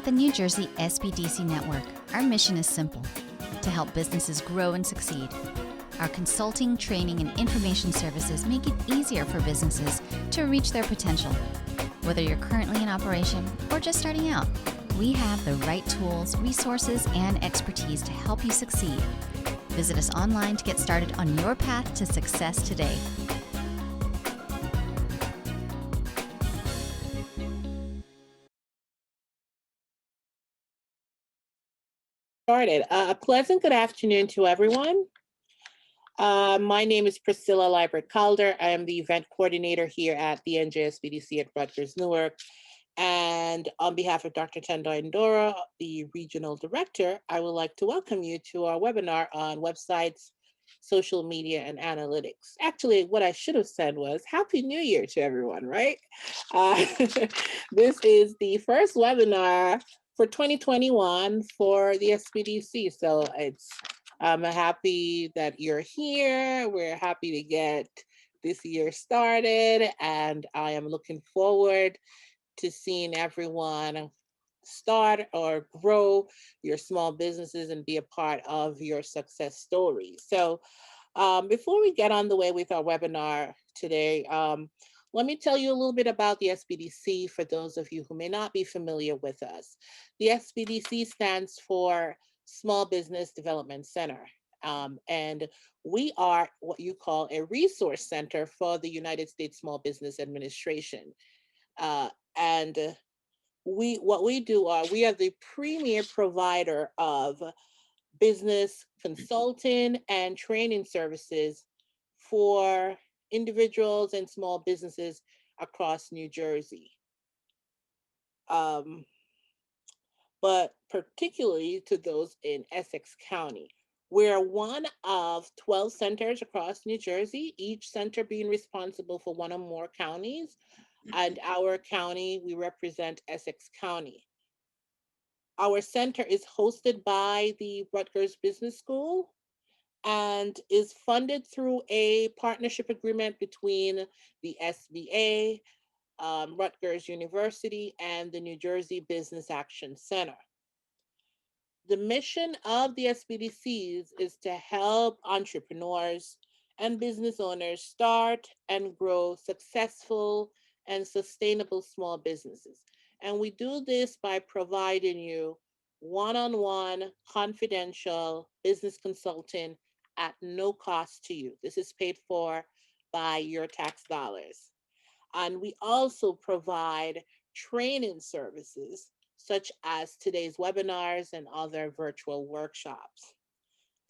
the New Jersey SBDC Network, our mission is simple: to help businesses grow and succeed. Our consulting, training, and information services make it easier for businesses to reach their potential. Whether you're currently in operation or just starting out, we have the right tools, resources, and expertise to help you succeed. Visit us online to get started on your path to success today. Started. A pleasant good afternoon to everyone. My name is Priscilla Liebert-Calder. I am the event coordinator here at the NJSBDC at Rutgers-Newark. And on behalf of Dr. Tendo Ndora, the regional director, I would like to welcome you to our webinar on websites, social media, and analytics. Actually, what I should have said was Happy New Year to everyone, right? This is the first webinar for 2021 for the SBDC. So I'm happy that you're here. We're happy to get this year started, and I am looking forward to seeing everyone start or grow your small businesses and be a part of your success story. So before we get on the way with our webinar today, let me tell you a little bit about the SBDC for those of you who may not be familiar with us. The SBDC stands for Small Business Development Center. And we are what you call a resource center for the United States Small Business Administration. And what we do are we are the premier provider of business consulting and training services for individuals and small businesses across New Jersey. But particularly to those in Essex County. We're one of 12 centers across New Jersey, each center being responsible for one or more counties. And our county, we represent Essex County. Our center is hosted by the Rutgers Business School and is funded through a partnership agreement between the SBA, Rutgers University, and the New Jersey Business Action Center. The mission of the SBDCs is to help entrepreneurs and business owners start and grow successful and sustainable small businesses. And we do this by providing you one-on-one confidential business consulting at no cost to you. This is paid for by your tax dollars. And we also provide training services such as today's webinars and other virtual workshops.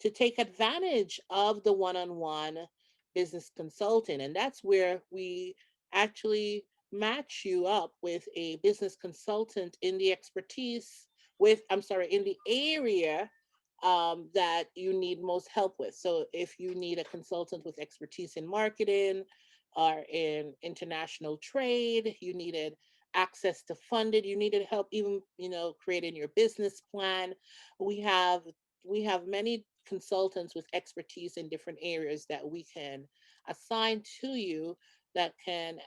To take advantage of the one-on-one business consulting, and that's where we actually match you up with a business consultant in the in the area that you need most help with. So if you need a consultant with expertise in marketing or in international trade, you needed access to funded, you needed help even, creating your business plan. We have many consultants with expertise in different areas that we can assign to you that can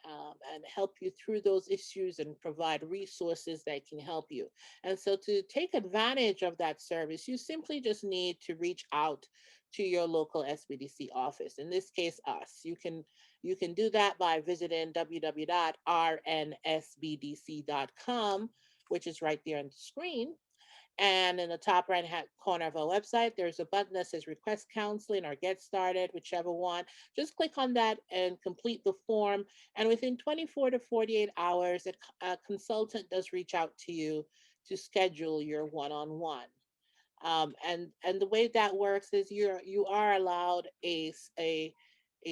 and help you through those issues and provide resources that can help you. And so to take advantage of that service, you simply just need to reach out to your local SBDC office. In this case, us. You can do that by visiting www.rnsbdc.com, which is right there on the screen. And in the top right hand corner of our website, there's a button that says Request Counseling or Get Started, whichever one. Just click on that and complete the form. And within 24 to 48 hours, a consultant does reach out to you to schedule your one-on-one. And the way that works is you are allowed a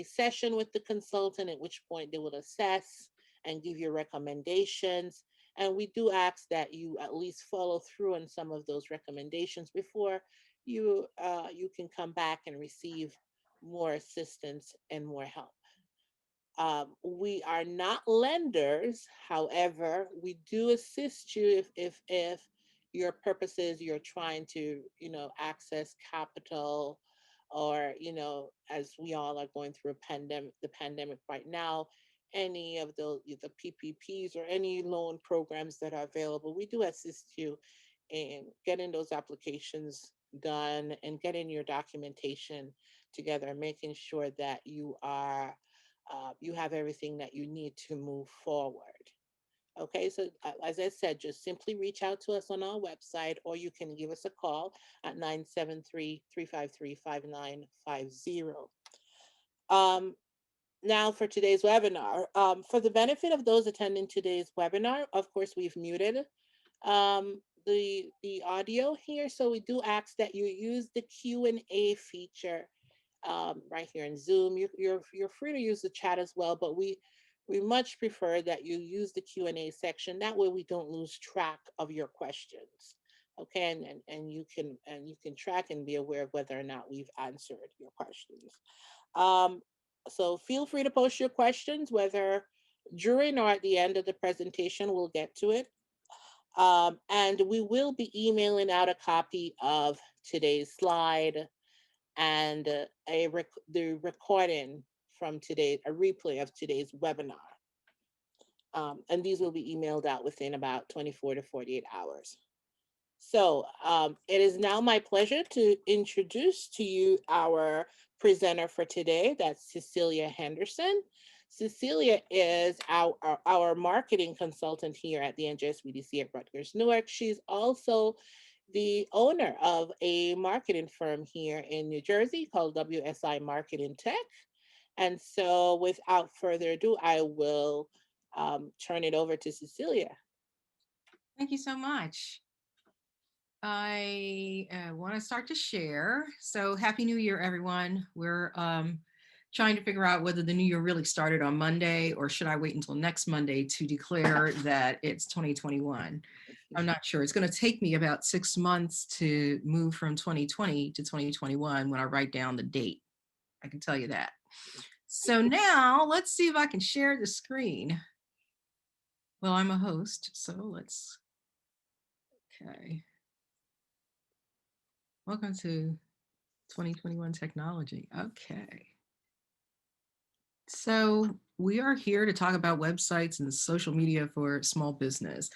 session with the consultant, at which point they will assess and give you recommendations. And we do ask that you at least follow through on some of those recommendations before you can come back and receive more assistance and more help. We are not lenders. However, we do assist you if your purpose is you're trying to, access capital, or, as we all are going through the pandemic right now, any of the PPPs or any loan programs that are available, we do assist you in getting those applications done and getting your documentation together, making sure that you have everything that you need to move forward. Okay, so as I said, just simply reach out to us on our website, or you can give us a call at 973-353-5950. Um, Now for today's webinar. For the benefit of those attending today's webinar, of course, we've muted the audio here, so we do ask that you use the Q&A feature right here in Zoom. You're free to use the chat as well, but we much prefer that you use the Q&A section. That way we don't lose track of your questions. Okay, and you can track and be aware of whether or not we've answered your questions. Um, so feel free to post your questions, whether during or at the end of the presentation. We'll get to it. And we will be emailing out a copy of today's slide and the recording from today, a replay of today's webinar. And these will be emailed out within about 24 to 48 hours. So it is now my pleasure to introduce to you our presenter for today. That's Cecilia Henderson. Cecilia is our marketing consultant here at the NJSBDC at Rutgers-Newark. She's also the owner of a marketing firm here in New Jersey called WSI Marketing Tech. And so without further ado, I will turn it over to Cecilia. Thank you so much. I want to start to share. So happy New Year, everyone. We're trying to figure out whether the new year really started on Monday or should I wait until next Monday to declare that it's 2021. I'm not sure. It's going to take me about 6 months to move from 2020 to 2021 when I write down the date. I can tell you that. So now let's see if I can share the screen. Well, I'm a host, so okay. Welcome to 2021 technology. Okay. So we are here to talk about websites and social media for small business.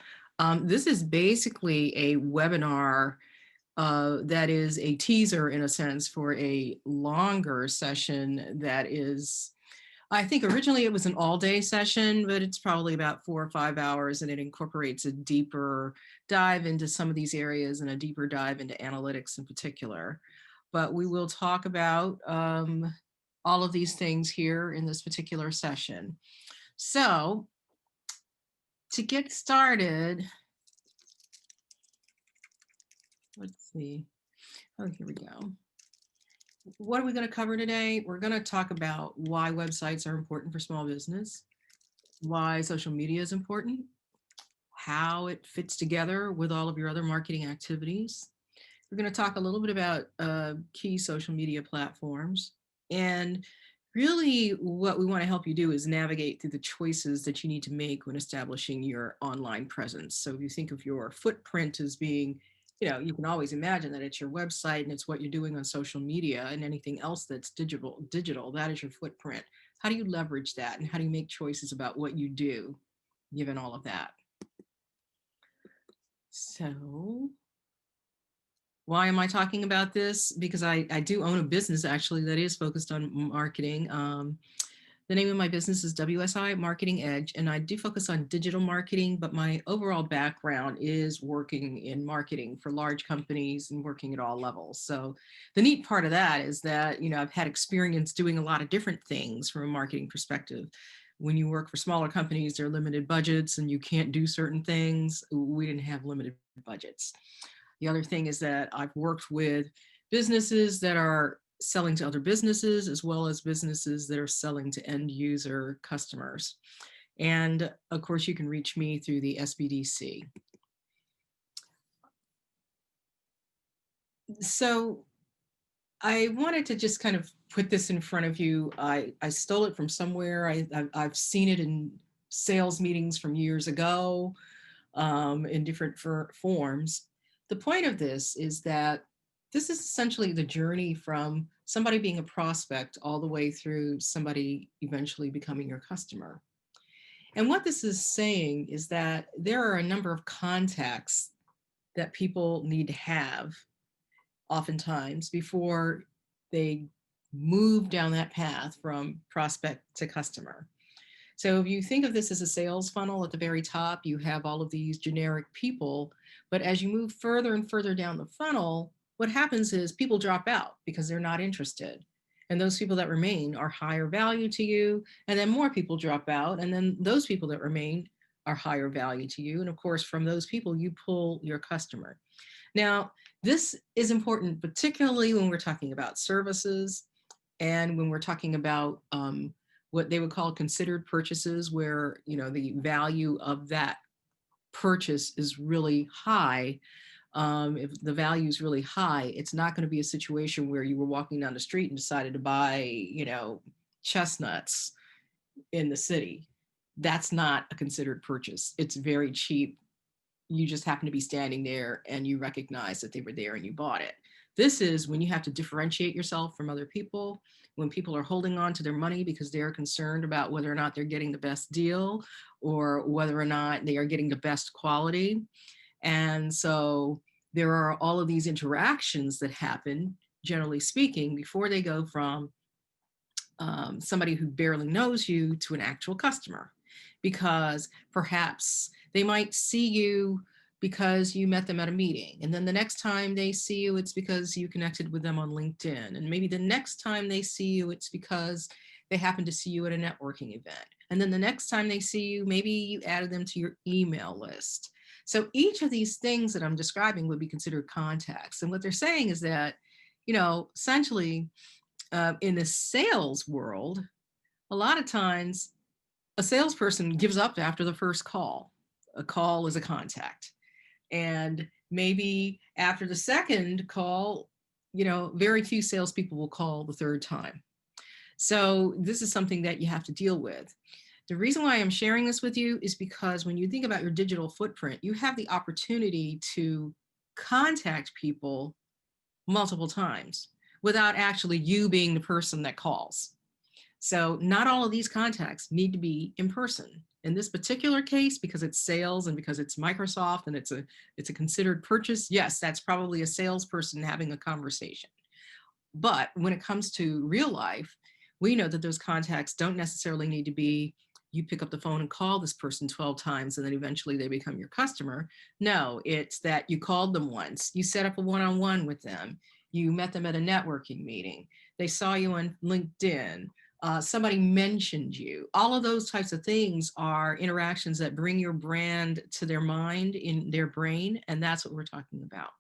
This is basically a webinar that is a teaser, in a sense, for a longer session that is, I think originally it was an all-day session, but it's probably about 4 or 5 hours, and it incorporates a deeper dive into some of these areas and a deeper dive into analytics in particular. But we will talk about all of these things here in this particular session. So to get started, let's see. Oh, here we go. What are we going to cover today? We're going to talk about why websites are important for small business, why social media is important, how it fits together with all of your other marketing activities. We're going to talk a little bit about key social media platforms, and really what we want to help you do is navigate through the choices that you need to make when establishing your online presence. So if you think of your footprint as being, you can always imagine that it's your website and it's what you're doing on social media, and anything else that's digital, that is your footprint. How do you leverage that, and how do you make choices about what you do given all of that? So why am I talking about this? Because I do own a business actually that is focused on marketing. The name of my business is WSI Marketing Edge, and I do focus on digital marketing, but my overall background is working in marketing for large companies and working at all levels. So the neat part of that is that, I've had experience doing a lot of different things from a marketing perspective. When you work for smaller companies, there are limited budgets and you can't do certain things. We didn't have limited budgets. The other thing is that I've worked with businesses that are selling to other businesses, as well as businesses that are selling to end user customers. And of course, you can reach me through the SBDC. So I wanted to just kind of put this in front of you. I stole it from somewhere. I've seen it in sales meetings from years ago in different forms. The point of this is that this is essentially the journey from somebody being a prospect all the way through somebody eventually becoming your customer. And what this is saying is that there are a number of contacts that people need to have oftentimes before they move down that path from prospect to customer. So if you think of this as a sales funnel, at the very top, you have all of these generic people, but as you move further and further down the funnel, what happens is people drop out because they're not interested. And those people that remain are higher value to you. And then more people drop out. And then those people that remain are higher value to you. And of course, from those people, you pull your customer. Now, this is important, particularly when we're talking about services and when we're talking about what they would call considered purchases, where the value of that purchase is really high. If the value is really high, it's not going to be a situation where you were walking down the street and decided to buy, chestnuts in the city. That's not a considered purchase. It's very cheap. You just happen to be standing there and you recognize that they were there and you bought it. This is when you have to differentiate yourself from other people, when people are holding on to their money because they're concerned about whether or not they're getting the best deal or whether or not they are getting the best quality. And so there are all of these interactions that happen, generally speaking, before they go from somebody who barely knows you to an actual customer, because perhaps they might see you because you met them at a meeting. And then the next time they see you, it's because you connected with them on LinkedIn. And maybe the next time they see you, it's because they happen to see you at a networking event. And then the next time they see you, maybe you added them to your email list. So each of these things that I'm describing would be considered contacts. And what they're saying is that, essentially, in the sales world, a lot of times a salesperson gives up after the first call. A call is a contact. And maybe after the second call, very few salespeople will call the third time. So this is something that you have to deal with. The reason why I'm sharing this with you is because when you think about your digital footprint, you have the opportunity to contact people multiple times without actually you being the person that calls. So not all of these contacts need to be in person. In this particular case, because it's sales and because it's Microsoft and it's a considered purchase, yes, that's probably a salesperson having a conversation. But when it comes to real life, we know that those contacts don't necessarily need to be you pick up the phone and call this person 12 times and then eventually they become your customer. No, it's that you called them once, you set up a one-on-one with them, you met them at a networking meeting, they saw you on LinkedIn, somebody mentioned you. All of those types of things are interactions that bring your brand to their mind, in their brain, and that's what we're talking about.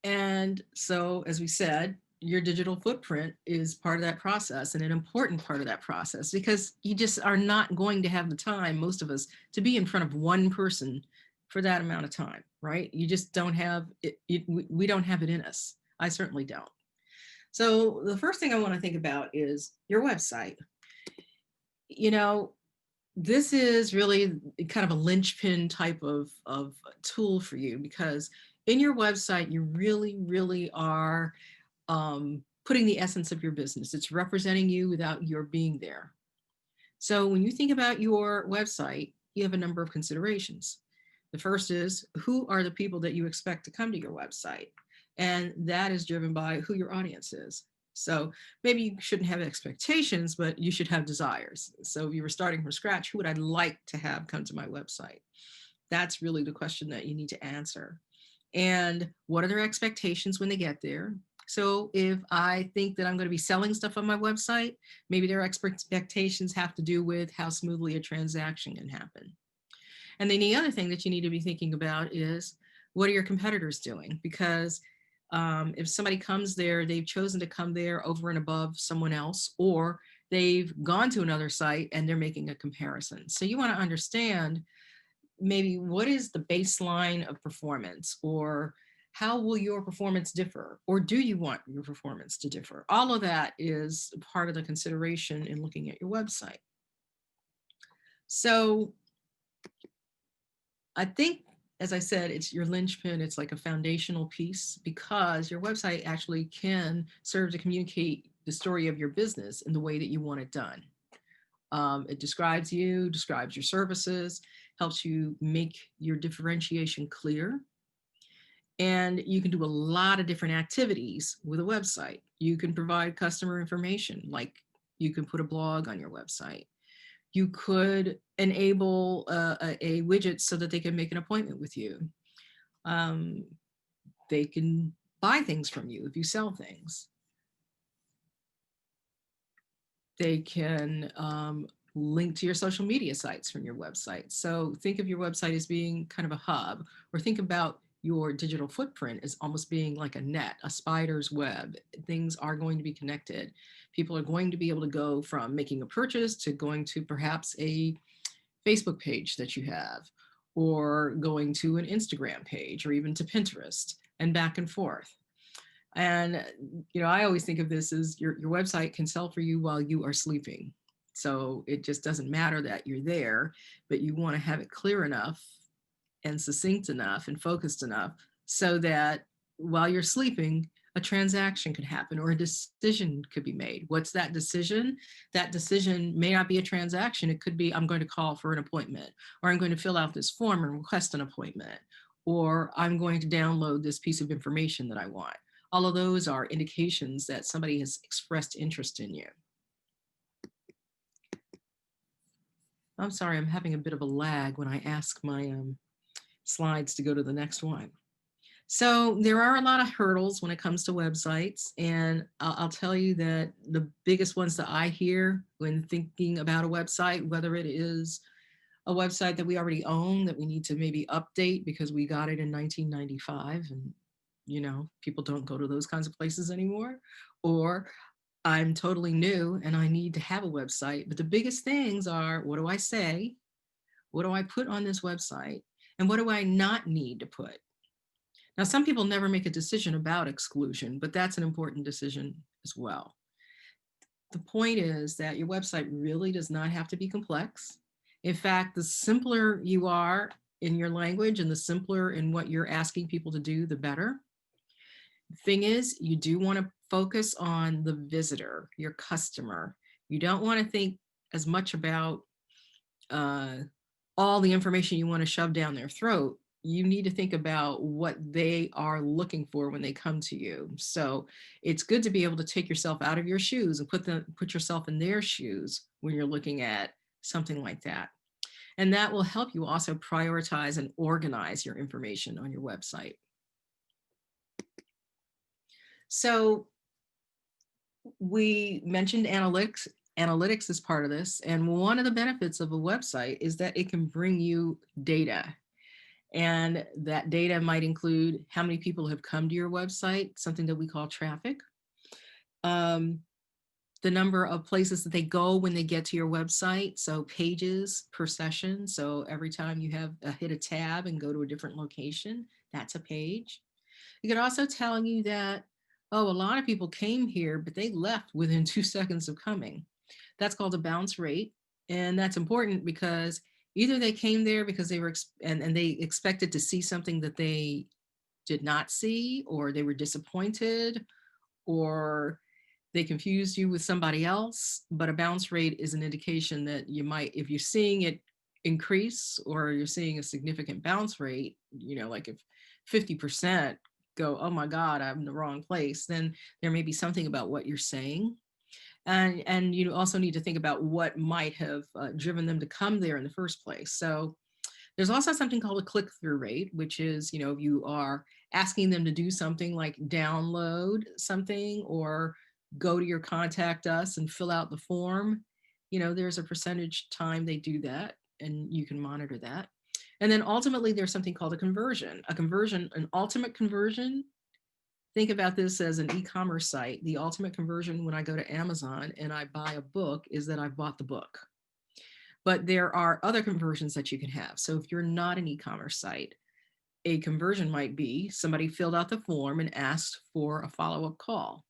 And so, as we said, your digital footprint is part of that process, and an important part of that process, because you just are not going to have the time, most of us, to be in front of one person for that amount of time, right? You just don't have it. We don't have it in us. I certainly don't. So the first thing I want to think about is your website. This is really kind of a linchpin type of tool for you, because in your website, you really, really are putting the essence of your business. It's representing you without your being there. So when you think about your website, you have a number of considerations. The first is, who are the people that you expect to come to your website? And that is driven by who your audience is. So maybe you shouldn't have expectations, but you should have desires. So if you were starting from scratch, who would I like to have come to my website? That's really the question that you need to answer. And what are their expectations when they get there? So if I think that I'm going to be selling stuff on my website, maybe their expectations have to do with how smoothly a transaction can happen. And then the other thing that you need to be thinking about is, what are your competitors doing? Because if somebody comes there, they've chosen to come there over and above someone else, or they've gone to another site and they're making a comparison. So you want to understand maybe what is the baseline of performance, or how will your performance differ, or do you want your performance to differ? All of that is part of the consideration in looking at your website. So I think, as I said, it's your linchpin. It's like a foundational piece, because your website actually can serve to communicate the story of your business in the way that you want it done. It describes you, describes your services, helps you make your differentiation clear. And you can do a lot of different activities with a website. You can provide customer information, like you can put a blog on your website. You could enable a widget so that they can make an appointment with you. They can buy things from you if you sell things. They can link to your social media sites from your website. So think of your website as being kind of a hub, or think about your digital footprint as almost being like a net, a spider's web. Things are going to be connected. People are going to be able to go from making a purchase to going to perhaps a Facebook page that you have, or going to an Instagram page, or even to Pinterest, and back and forth. And, I always think of this as your website can sell for you while you are sleeping. So it just doesn't matter that you're there, but you want to have it clear enough and succinct enough and focused enough so that while you're sleeping, a transaction could happen or a decision could be made. What's that decision? That decision may not be a transaction. It could be, I'm going to call for an appointment, or I'm going to fill out this form and request an appointment, or I'm going to download this piece of information that I want. All of those are indications that somebody has expressed interest in you. I'm sorry, I'm having a bit of a lag when I ask my slides to go to the next one. So there are a lot of hurdles when it comes to websites, and I'll tell you that the biggest ones that I hear when thinking about a website, whether it is a website that we already own that we need to maybe update because we got it in 1995 and people don't go to those kinds of places anymore, or I'm totally new and I need to have a website. But the biggest things are, what do I say? What do I put on this website? And what do I not need to put? Now, some people never make a decision about exclusion, but that's an important decision as well. The point is that your website really does not have to be complex. In fact, the simpler you are in your language and the simpler in what you're asking people to do, the better. Thing is, you do want to focus on the visitor, your customer. You don't want to think as much about all the information you want to shove down their throat. You need to think about what they are looking for when they come to you. So it's good to be able to take yourself out of your shoes and put yourself in their shoes when you're looking at something like that. And that will help you also prioritize and organize your information on your website. So we mentioned analytics. Analytics is part of this. And one of the benefits of a website is that it can bring you data. And that data might include how many people have come to your website, something that we call traffic. The number of places that they go when they get to your website. So pages per session. So every time you have hit a tab and go to a different location, that's a page. It could also tell you that, oh, a lot of people came here, but they left within 2 seconds of coming. That's called a bounce rate. And that's important because either they came there because they were and they expected to see something that they did not see, or they were disappointed, or they confused you with somebody else. But a bounce rate is an indication that you might, if you're seeing it increase or you're seeing a significant bounce rate, like if 50% go, oh my God, I'm in the wrong place, then there may be something about what you're saying. And you also need to think about what might have driven them to come there in the first place. So there's also something called a click-through rate, which is, you are asking them to do something like download something or go to your contact us and fill out the form. There's a percentage time they do that, and you can monitor that. And then ultimately there's something called a conversion. An ultimate conversion. Think about this as an e-commerce site. The ultimate conversion when I go to Amazon and I buy a book is that I've bought the book. But there are other conversions that you can have. So if you're not an e-commerce site, a conversion might be somebody filled out the form and asked for a follow-up call.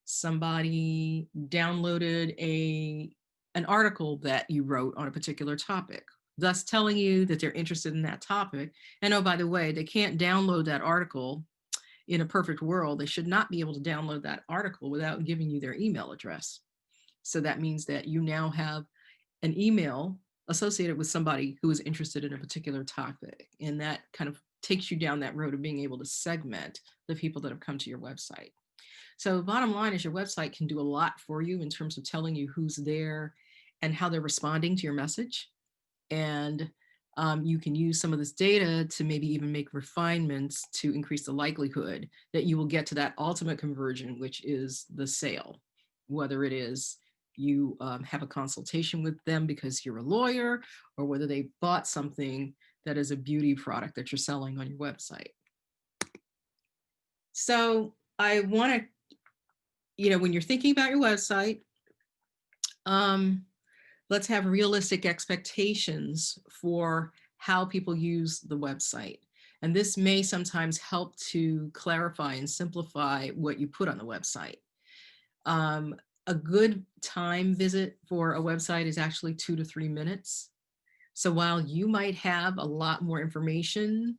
Somebody downloaded an article that you wrote on a particular topic, thus telling you that they're interested in that topic. And oh, by the way, they can't download that article in a perfect world, they should not be able to download that article without giving you their email address. So that means that you now have an email associated with somebody who is interested in a particular topic. And that kind of takes you down that road of being able to segment the people that have come to your website. So bottom line is your website can do a lot for you in terms of telling you who's there and how they're responding to your message. And you can use some of this data to maybe even make refinements to increase the likelihood that you will get to that ultimate conversion, which is the sale, whether it is you have a consultation with them because you're a lawyer, or whether they bought something that is a beauty product that you're selling on your website. So I want to, when you're thinking about your website, let's have realistic expectations for how people use the website. And this may sometimes help to clarify and simplify what you put on the website. A good time visit for a website is actually 2 to 3 minutes. So while you might have a lot more information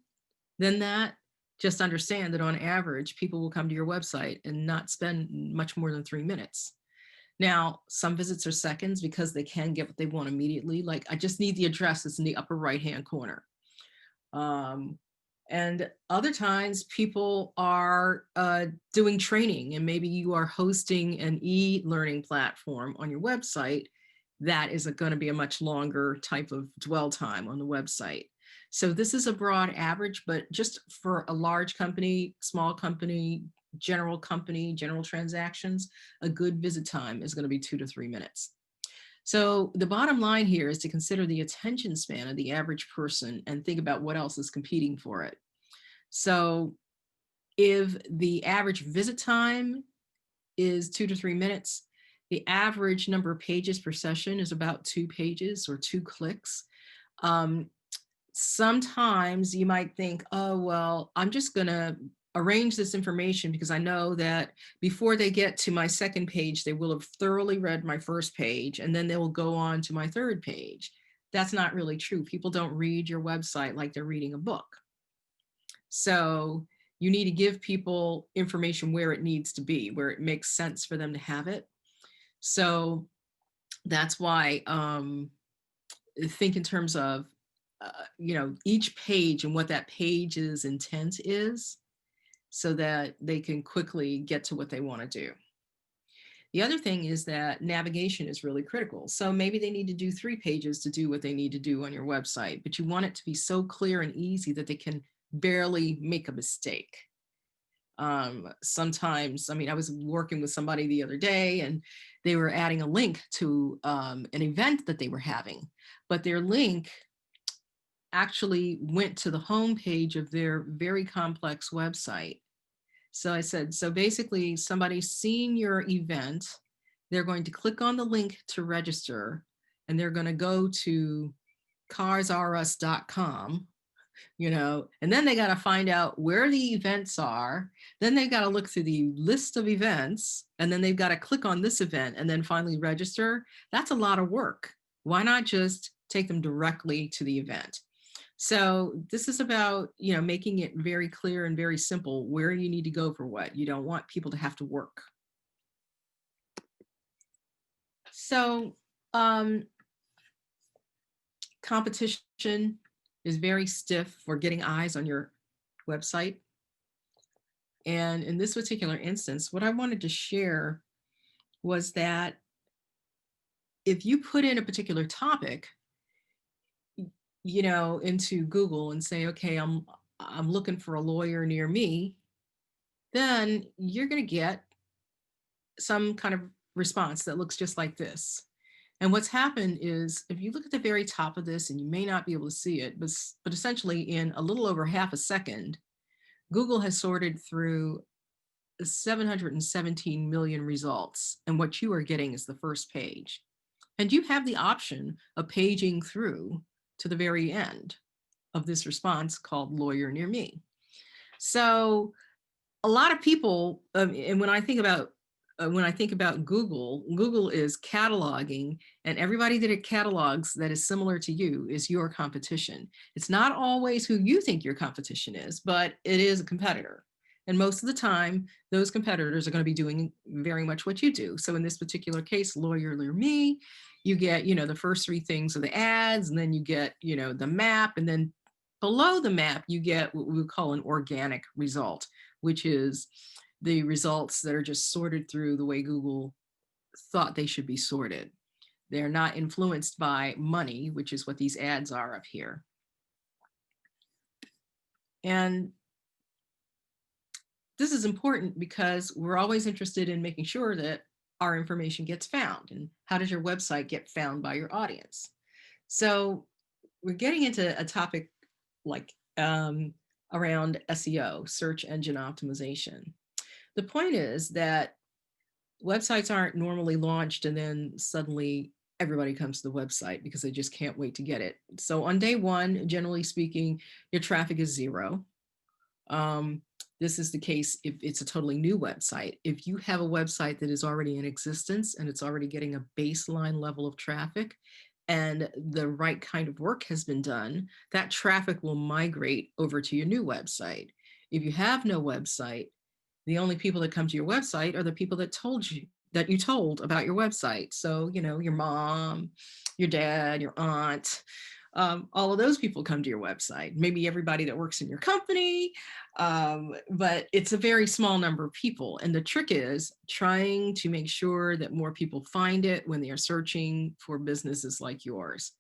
than that, just understand that on average, people will come to your website and not spend much more than 3 minutes. Now, some visits are seconds because they can get what they want immediately. Like, I just need the address that's in the upper right-hand corner. And other times people are doing training, and maybe you are hosting an e-learning platform on your website. That is going to be a much longer type of dwell time on the website. So this is a broad average, but just for a large company, small company, general transactions, a good visit time is going to be 2 to 3 minutes. So the bottom line here is to consider the attention span of the average person and think about what else is competing for it. So if the average visit time is 2 to 3 minutes, the average number of pages per session is about 2 pages or 2 clicks. Sometimes you might think, oh, well, I'm just going to arrange this information because I know that before they get to my second page, they will have thoroughly read my first page, and then they will go on to my third page. That's not really true. People don't read your website like they're reading a book. So you need to give people information where it needs to be, where it makes sense for them to have it. So that's why think in terms of, each page and what that page's intent is, so that they can quickly get to what they want to do. The other thing is that navigation is really critical. So maybe they need to do 3 pages to do what they need to do on your website, but you want it to be so clear and easy that they can barely make a mistake. Sometimes, I was working with somebody the other day, and they were adding a link to an event that they were having, but their link actually went to the home page of their very complex website. So I said, so basically somebody's seen your event, they're going to click on the link to register, and they're going to go to carsrus.com, and then they got to find out where the events are. Then they got to look through the list of events, and then they've got to click on this event and then finally register. That's a lot of work. Why not just take them directly to the event? So this is about, making it very clear and very simple where you need to go for what. You don't want people to have to work. So competition is very stiff for getting eyes on your website. And in this particular instance, what I wanted to share was that if you put in a particular topic, into Google and say, okay, I'm looking for a lawyer near me, then you're going to get some kind of response that looks just like this. And what's happened is, if you look at the very top of this, and you may not be able to see it, but essentially in a little over half a second, Google has sorted through 717 million results. And what you are getting is the first page. And you have the option of paging through to the very end of this response called Lawyer Near Me. So a lot of people, and when I think about Google is cataloging, and everybody that it catalogs that is similar to you is your competition. It's not always who you think your competition is, but it is a competitor. And most of the time, those competitors are going to be doing very much what you do. So in this particular case, Lawyer Me, you get, the first three things are the ads, and then you get, the map, and then below the map, you get what we would call an organic result, which is the results that are just sorted through the way Google thought they should be sorted. They're not influenced by money, which is what these ads are up here. And this is important because we're always interested in making sure that our information gets found. And how does your website get found by your audience? So we're getting into a topic like around SEO, search engine optimization. The point is that websites aren't normally launched and then suddenly everybody comes to the website because they just can't wait to get it. So on day one, generally speaking, your traffic is zero. This is the case if it's a totally new website. If you have a website that is already in existence and it's already getting a baseline level of traffic and the right kind of work has been done, that traffic will migrate over to your new website. If you have no website, the only people that come to your website are the people that you told about your website. So, your mom, your dad, your aunt, all of those people come to your website, maybe everybody that works in your company, but it's a very small number of people. And the trick is trying to make sure that more people find it when they are searching for businesses like yours.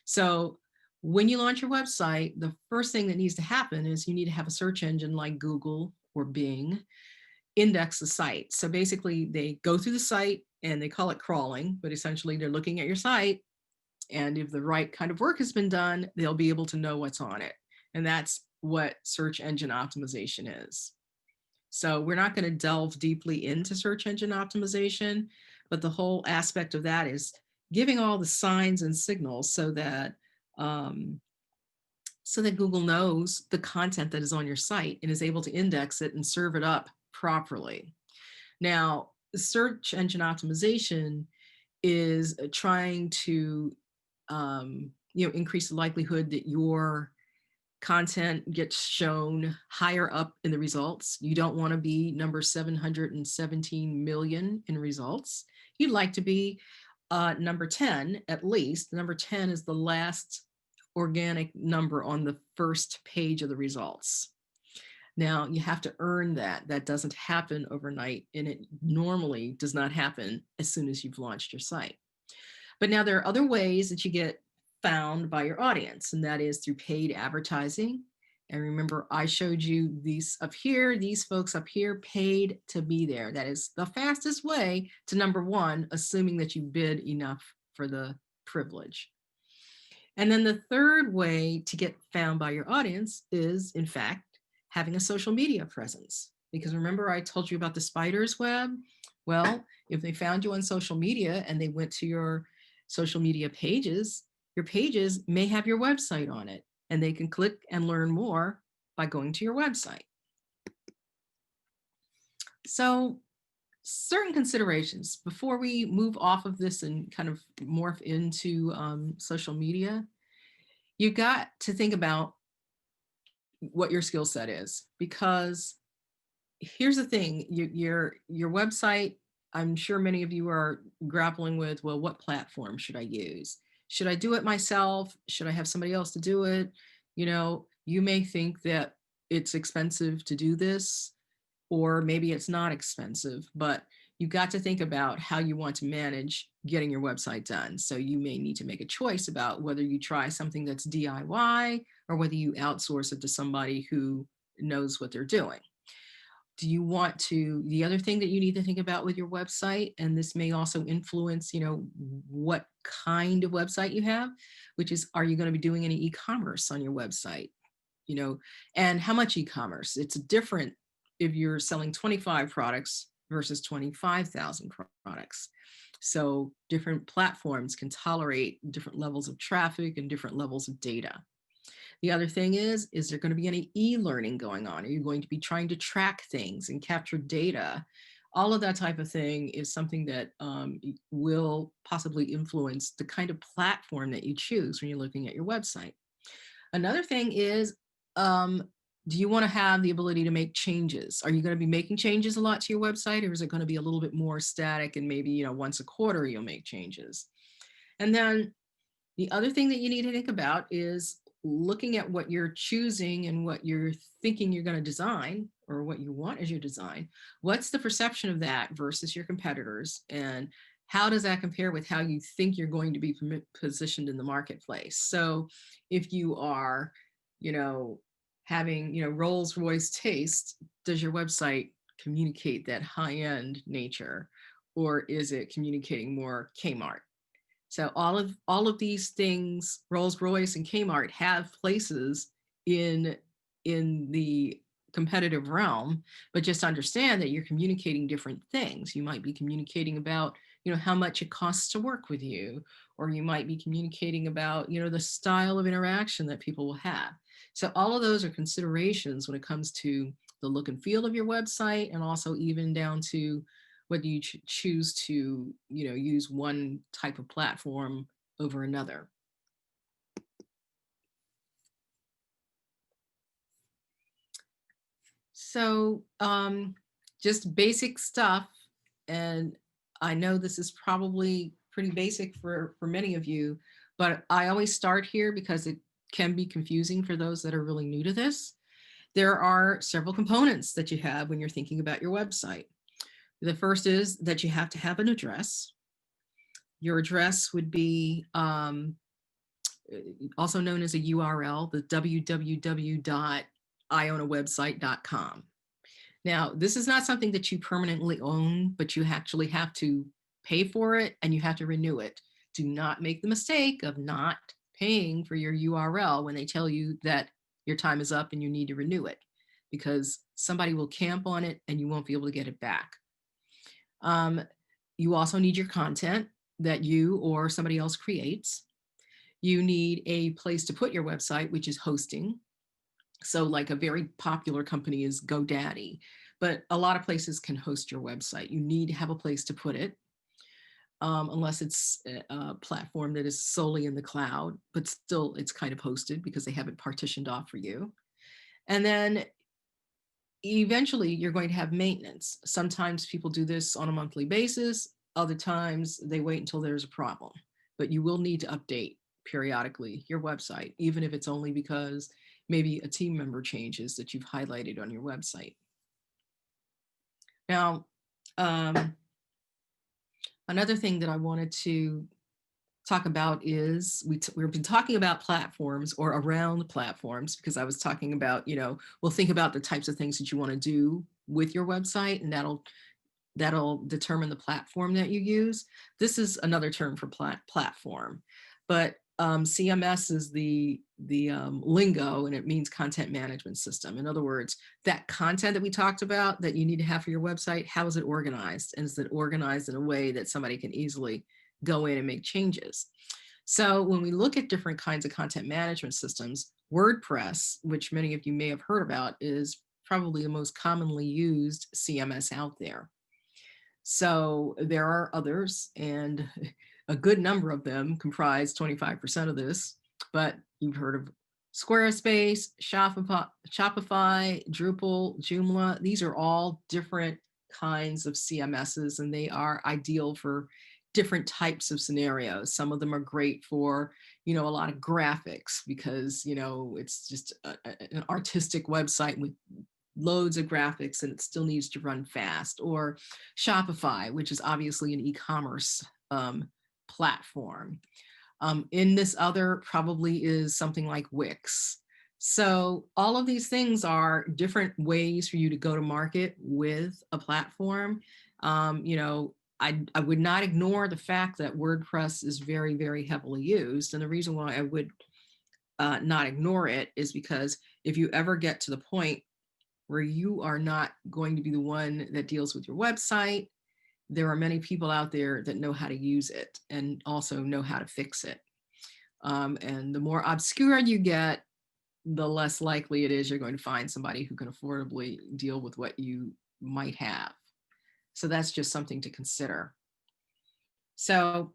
So when you launch your website, the first thing that needs to happen is you need to have a search engine like Google or Bing index the site. So basically they go through the site and they call it crawling, but essentially they're looking at your site. And if the right kind of work has been done, they'll be able to know what's on it. And that's what search engine optimization is. So we're not going to delve deeply into search engine optimization, but the whole aspect of that is giving all the signs and signals so that Google knows the content that is on your site and is able to index it and serve it up properly. Now, search engine optimization is trying to increase the likelihood that your content gets shown higher up in the results. You don't want to be number 717 million in results. You'd like to be number 10 at least. Number 10 is the last organic number on the first page of the results. Now, you have to earn that. That doesn't happen overnight, and it normally does not happen as soon as you've launched your site. But now there are other ways that you get found by your audience, and that is through paid advertising. And remember, I showed you these up here, these folks up here paid to be there. That is the fastest way to number one, assuming that you bid enough for the privilege. And then the third way to get found by your audience is, in fact, having a social media presence. Because remember, I told you about the spider's web? Well, if they found you on social media and they went to your social media pages, your pages may have your website on it, and they can click and learn more by going to your website. So certain considerations before we move off of this and kind of morph into social media, you've got to think about what your skill set is, because here's the thing, your website, I'm sure many of you are grappling with, well, what platform should I use? Should I do it myself? Should I have somebody else to do it? You may think that it's expensive to do this, or maybe it's not expensive, but you've got to think about how you want to manage getting your website done. So you may need to make a choice about whether you try something that's DIY or whether you outsource it to somebody who knows what they're doing. Do you want to, the other thing that you need to think about with your website, and this may also influence, what kind of website you have, which is, are you going to be doing any e-commerce on your website? And how much e-commerce? It's different if you're selling 25 products versus 25,000 products. So different platforms can tolerate different levels of traffic and different levels of data. The other thing is there going to be any e-learning going on? Are you going to be trying to track things and capture data? All of that type of thing is something that will possibly influence the kind of platform that you choose when you're looking at your website. Another thing is do you want to have the ability to make changes? Are you going to be making changes a lot to your website, or is it going to be a little bit more static and maybe, you know, once a quarter you'll make changes? And then the other thing that you need to think about is looking at what you're choosing and what you're thinking you're going to design, or what you want as your design. What's the perception of that versus your competitors? And how does that compare with how you think you're going to be positioned in the marketplace? So if you are, you know, having, you know, Rolls-Royce taste, does your website communicate that high-end nature, or is it communicating more Kmart? So all of these things, Rolls-Royce and Kmart, have places in the competitive realm, but just understand that you're communicating different things. You might be communicating about, you know, how much it costs to work with you, or you might be communicating about, you know, the style of interaction that people will have. So all of those are considerations when it comes to the look and feel of your website, and also even down to whether you choose to, you know, use one type of platform over another. So just basic stuff. And I know this is probably pretty basic for many of you, but I always start here because it can be confusing for those that are really new to this. There are several components that you have when you're thinking about your website. The first is that you have to have an address. Your address would be also known as a URL, the www.ionawebsite.com. Now, this is not something that you permanently own, but you actually have to pay for it and you have to renew it. Do not make the mistake of not paying for your URL when they tell you that your time is up and you need to renew it, because somebody will camp on it and you won't be able to get it back. You also need your content that you or somebody else creates. You need a place to put your website, which is hosting. So like a very popular company is GoDaddy, but a lot of places can host your website. You need to have a place to put it, unless it's a platform that is solely in the cloud, but still it's kind of hosted because they have it partitioned off for you. And then eventually you're going to have maintenance. Sometimes people do this on a monthly basis. Other times they wait until there's a problem, but you will need to update periodically your website, even if it's only because maybe a team member changes that you've highlighted on your website. Now, another thing that I wanted to talk about is we've been talking about platforms, or around platforms, because I was talking about, you know, we'll think about the types of things that you want to do with your website, and that'll determine the platform that you use. This is another term for platform, but CMS is the lingo, and it means content management system. In other words, that content that we talked about that you need to have for your website, how is it organized? And is it organized in a way that somebody can easily go in and make changes? So when we look at different kinds of content management systems, WordPress, which many of you may have heard about, is probably the most commonly used CMS out there. So there are others, and a good number of them comprise 25% of this, but you've heard of Squarespace, Shopify, Drupal, Joomla. These are all different kinds of CMSs, and they are ideal for different types of scenarios. Some of them are great for, you know, a lot of graphics, because, you know, it's just an artistic website with loads of graphics and it still needs to run fast. Or Shopify, which is obviously an e-commerce platform. In this other probably is something like Wix. So all of these things are different ways for you to go to market with a platform. You know, I would not ignore the fact that WordPress is very, very heavily used. And the reason why I would not ignore it is because if you ever get to the point where you are not going to be the one that deals with your website, there are many people out there that know how to use it and also know how to fix it. And the more obscure you get, the less likely it is you're going to find somebody who can affordably deal with what you might have. So that's just something to consider. So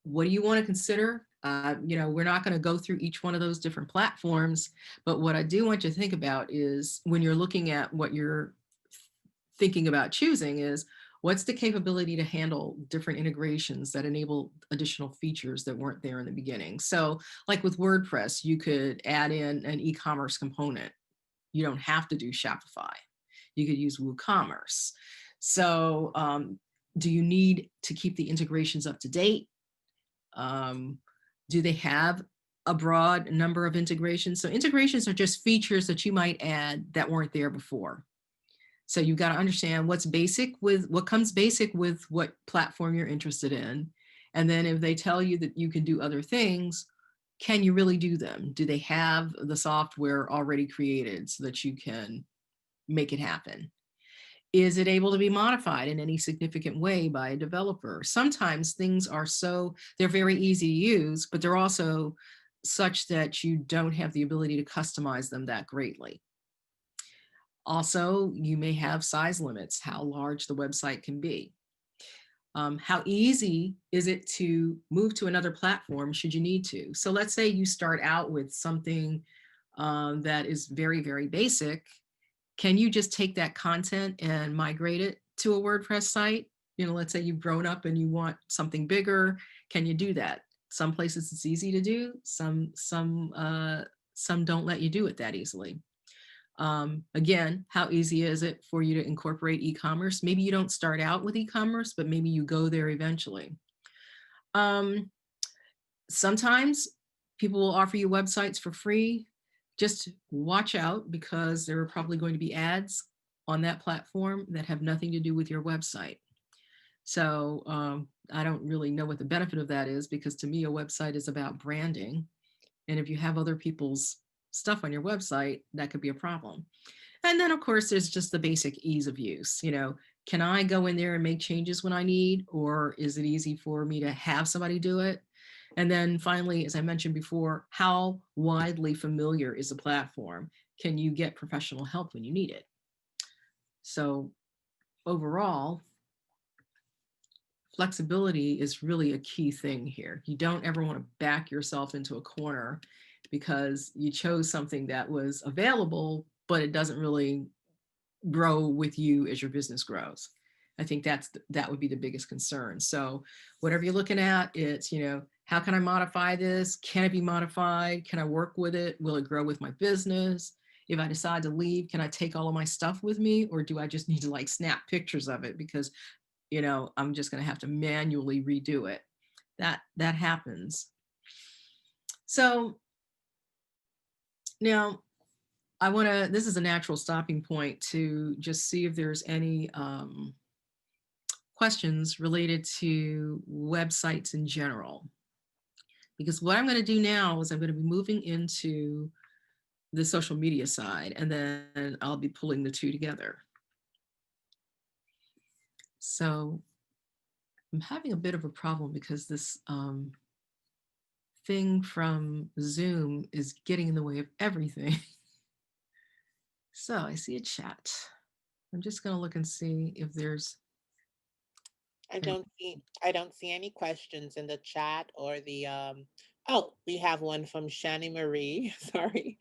what do you want to consider We're not going to go through each one of those different platforms, but what I do want you to think about is when you're looking at what you're thinking about choosing is what's the capability to handle different integrations that enable additional features that weren't there in the beginning. So like with WordPress, you could add in an e-commerce component. You don't have to do Shopify. You could use WooCommerce. So do you need to keep the integrations up to date? Do they have a broad number of integrations? So integrations are just features that you might add that weren't there before. So you've got to understand what's basic with what comes basic with what platform you're interested in. And then if they tell you that you can do other things, can you really do them? Do they have the software already created so that you can make it happen? Is it able to be modified in any significant way by a developer? Sometimes things are they're very easy to use, but they're also such that you don't have the ability to customize them that greatly. Also, you may have size limits, how large the website can be. How easy is it to move to another platform should you need to? So let's say you start out with something that is very, very basic. Can you just take that content and migrate it to a WordPress site? Let's say you've grown up and you want something bigger. Can you do that? Some places it's easy to do. Some don't let you do it that easily. Again, how easy is it for you to incorporate e-commerce? Maybe you don't start out with e-commerce, but maybe you go there eventually. Sometimes people will offer you websites for free. Just watch out because there are probably going to be ads on that platform that have nothing to do with your website. So I don't really know what the benefit of that is, because to me, a website is about branding. And if you have other people's stuff on your website, that could be a problem. And then of course, there's just the basic ease of use. Can I go in there and make changes when I need, or is it easy for me to have somebody do it? And then finally, as I mentioned before, how widely familiar is the platform? Can you get professional help when you need it? So overall, flexibility is really a key thing here. You don't ever want to back yourself into a corner because you chose something that was available, but it doesn't really grow with you as your business grows. I think that would be the biggest concern. So whatever you're looking at, it's, how can I modify this? Can it be modified? Can I work with it? Will it grow with my business? If I decide to leave, can I take all of my stuff with me? Or do I just need to snap pictures of it because, I'm just going to have to manually redo it. That happens. So now this is a natural stopping point to just see if there's any questions related to websites in general. Because what I'm going to do now is I'm going to be moving into the social media side, and then I'll be pulling the two together. So I'm having a bit of a problem because this thing from Zoom is getting in the way of everything. So I see a chat. I'm just going to look and see if there's. I don't see any questions in the chat or the oh, we have one from Shani Marie. Sorry.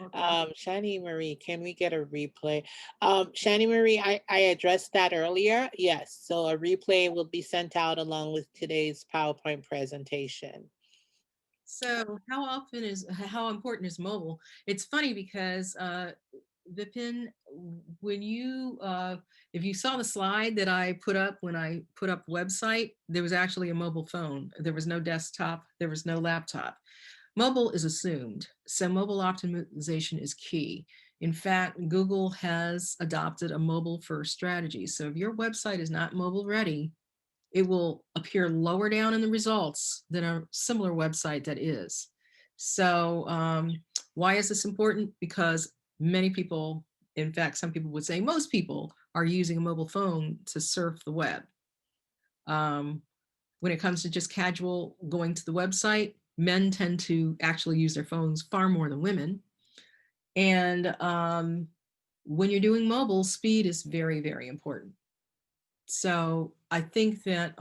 Okay. Shani Marie, can we get a replay? Shani Marie, I addressed that earlier. Yes, so a replay will be sent out along with today's PowerPoint presentation. So how important is mobile? It's funny because Vipin, when if you saw the slide that I put up when I put up website, there was actually a mobile phone. There was no desktop. There was no laptop. Mobile is assumed. So mobile optimization is key. In fact, Google has adopted a mobile first strategy. So if your website is not mobile ready, it will appear lower down in the results than a similar website that is. So why is this important? Because many people, in fact, some people would say most people are using a mobile phone to surf the web. When it comes to just casual going to the website, men tend to actually use their phones far more than women. And when you're doing mobile, speed is very, very important. So I think that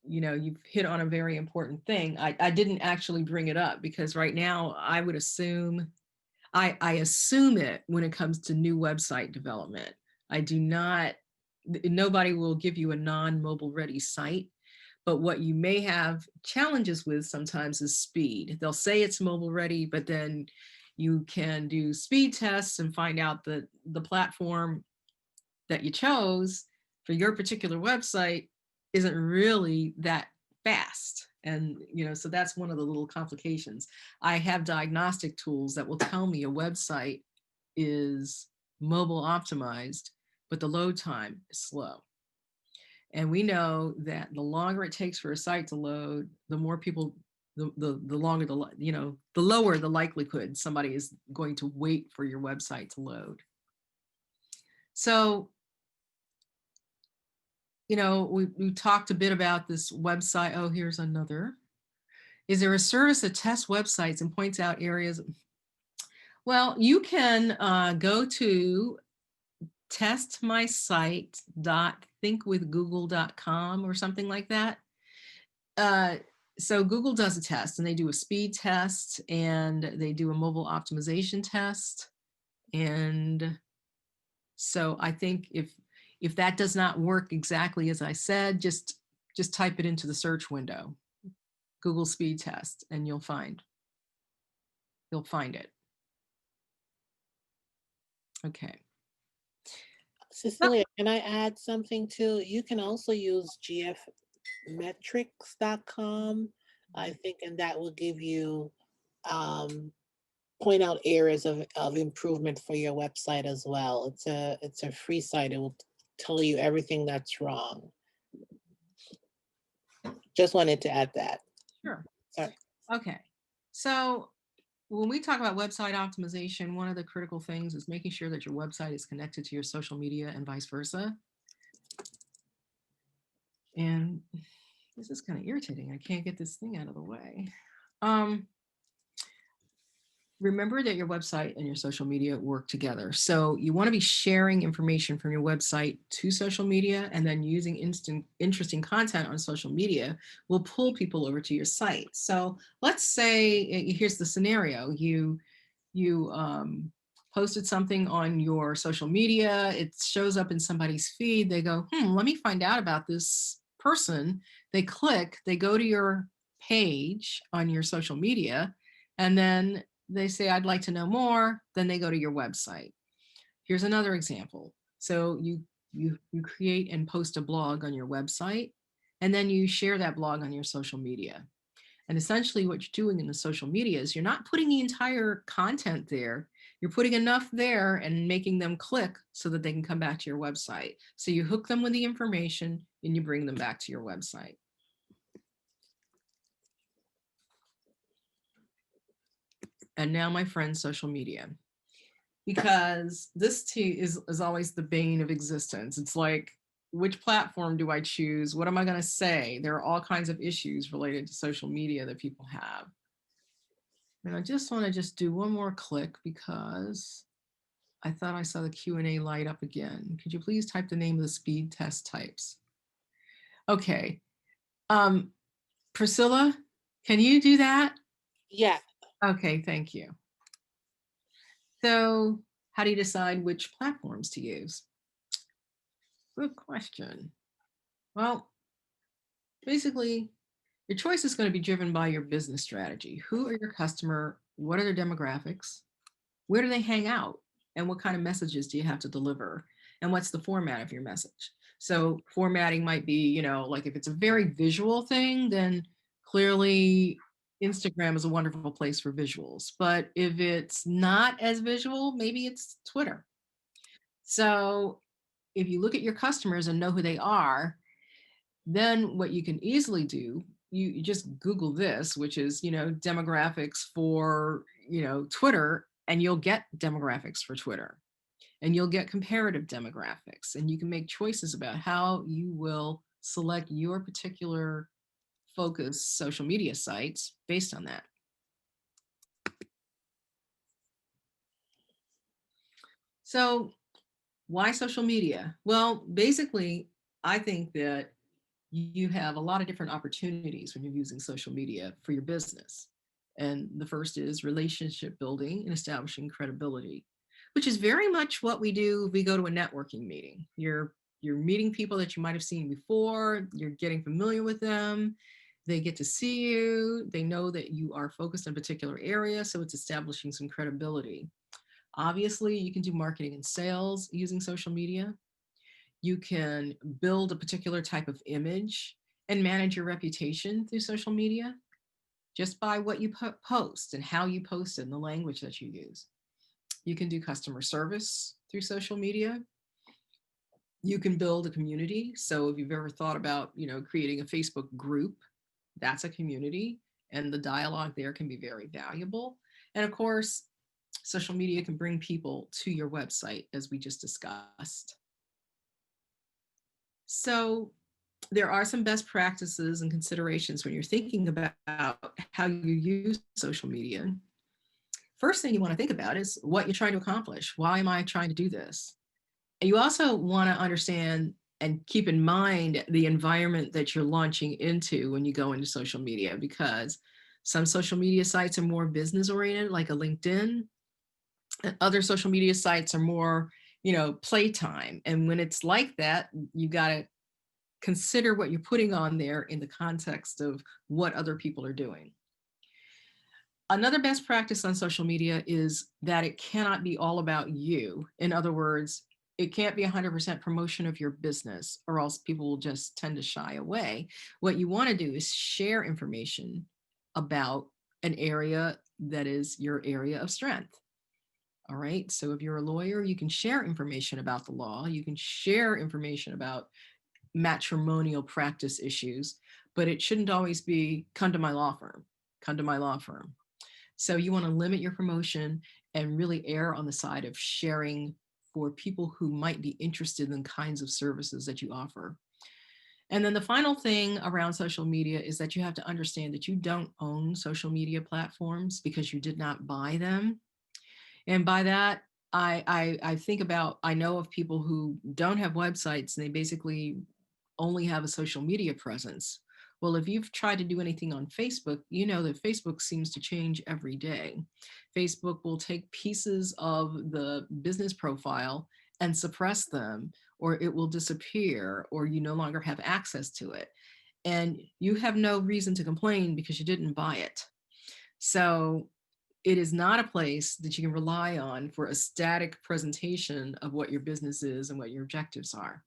you've hit on a very important thing. I didn't actually bring it up because right now I would assume, I assume it when it comes to new website development. I do not, nobody will give you a non-mobile ready site, but what you may have challenges with sometimes is speed. They'll say it's mobile ready, but then you can do speed tests and find out that the platform that you chose for your particular website isn't really that fast. And, so that's one of the little complications. I have diagnostic tools that will tell me a website is mobile optimized, but the load time is slow. And we know that the longer it takes for a site to load, the more people, the longer the lower the likelihood somebody is going to wait for your website to load. So, we talked a bit about this website. Oh, here's another. Is there a service that tests websites and points out areas? Well, you can go to testmysite.thinkwithgoogle.com or something like that. So Google does a test and they do a speed test and they do a mobile optimization test. And so I think if that does not work exactly as I said, just type it into the search window, Google speed test, and you'll find it. Okay. Cecilia, can I add something too? You can also use gfmetrics.com, I think, and that will give you point out areas of improvement for your website as well. It's a free site. It will tell you everything that's wrong. Just wanted to add that. Sure. Sorry. Okay. So when we talk about website optimization, one of the critical things is making sure that your website is connected to your social media and vice versa. And this is kind of irritating. I can't get this thing out of the way. Remember that your website and your social media work together. So you want to be sharing information from your website to social media, and then using interesting content on social media will pull people over to your site. So let's say, here's the scenario. You posted something on your social media. It shows up in somebody's feed. They go, let me find out about this person. They click, they go to your page on your social media, and then they say, I'd like to know more. Then they go to your website. Here's another example. So you create and post a blog on your website, and then you share that blog on your social media. And essentially what you're doing in the social media is you're not putting the entire content there. You're putting enough there and making them click so that they can come back to your website. So you hook them with the information and you bring them back to your website. And now my friends, social media, because this too is always the bane of existence. It's like, which platform do I choose? What am I going to say? There are all kinds of issues related to social media that people have. And I just want to do one more click because I thought I saw the Q&A light up again. Could you please type the name of the speed test types? Okay. Priscilla, can you do that? Yeah. Okay, thank you. So how do you decide which platforms to use? Good question. Well, basically, your choice is going to be driven by your business strategy. Who are your customer? What are their demographics? Where do they hang out? And what kind of messages do you have to deliver? And what's the format of your message? So formatting might be, like if it's a very visual thing, then clearly Instagram is a wonderful place for visuals. But if it's not as visual, maybe it's Twitter. So if you look at your customers and know who they are, then what you can easily do, you just Google this, which is, demographics for, Twitter, and you'll get demographics for Twitter, and you'll get comparative demographics, and you can make choices about how you will select your particular focus social media sites based on that. So why social media? Well, basically, I think that you have a lot of different opportunities when you're using social media for your business. And the first is relationship building and establishing credibility, which is very much what we do if we go to a networking meeting. You're meeting people that you might have seen before, you're getting familiar with them, they get to see you, they know that you are focused on a particular area, so it's establishing some credibility. Obviously, you can do marketing and sales using social media. You can build a particular type of image and manage your reputation through social media just by what you post and how you post it and the language that you use. You can do customer service through social media. You can build a community. So if you've ever thought about, creating a Facebook group, that's a community, and the dialogue there can be very valuable. And of course, social media can bring people to your website, as we just discussed. So there are some best practices and considerations when you're thinking about how you use social media. First thing you want to think about is what you're trying to accomplish. Why am I trying to do this? And you also want to understand and keep in mind the environment that you're launching into when you go into social media, because some social media sites are more business oriented, like a LinkedIn. And other social media sites are more, playtime. And when it's like that, you got to consider what you're putting on there in the context of what other people are doing. Another best practice on social media is that it cannot be all about you. In other words, it can't be 100% promotion of your business, or else people will just tend to shy away. What you want to do is share information about an area that is your area of strength. All right. So if you're a lawyer, you can share information about the law. You can share information about matrimonial practice issues, but it shouldn't always be come to my law firm, come to my law firm. So you want to limit your promotion and really err on the side of sharing for people who might be interested in the kinds of services that you offer. And then the final thing around social media is that you have to understand that you don't own social media platforms because you did not buy them. And by that, I think about, I know of people who don't have websites and they basically only have a social media presence. Well, if you've tried to do anything on Facebook, you know that Facebook seems to change every day. Facebook will take pieces of the business profile and suppress them, or it will disappear, or you no longer have access to it. And you have no reason to complain because you didn't buy it. So it is not a place that you can rely on for a static presentation of what your business is and what your objectives are.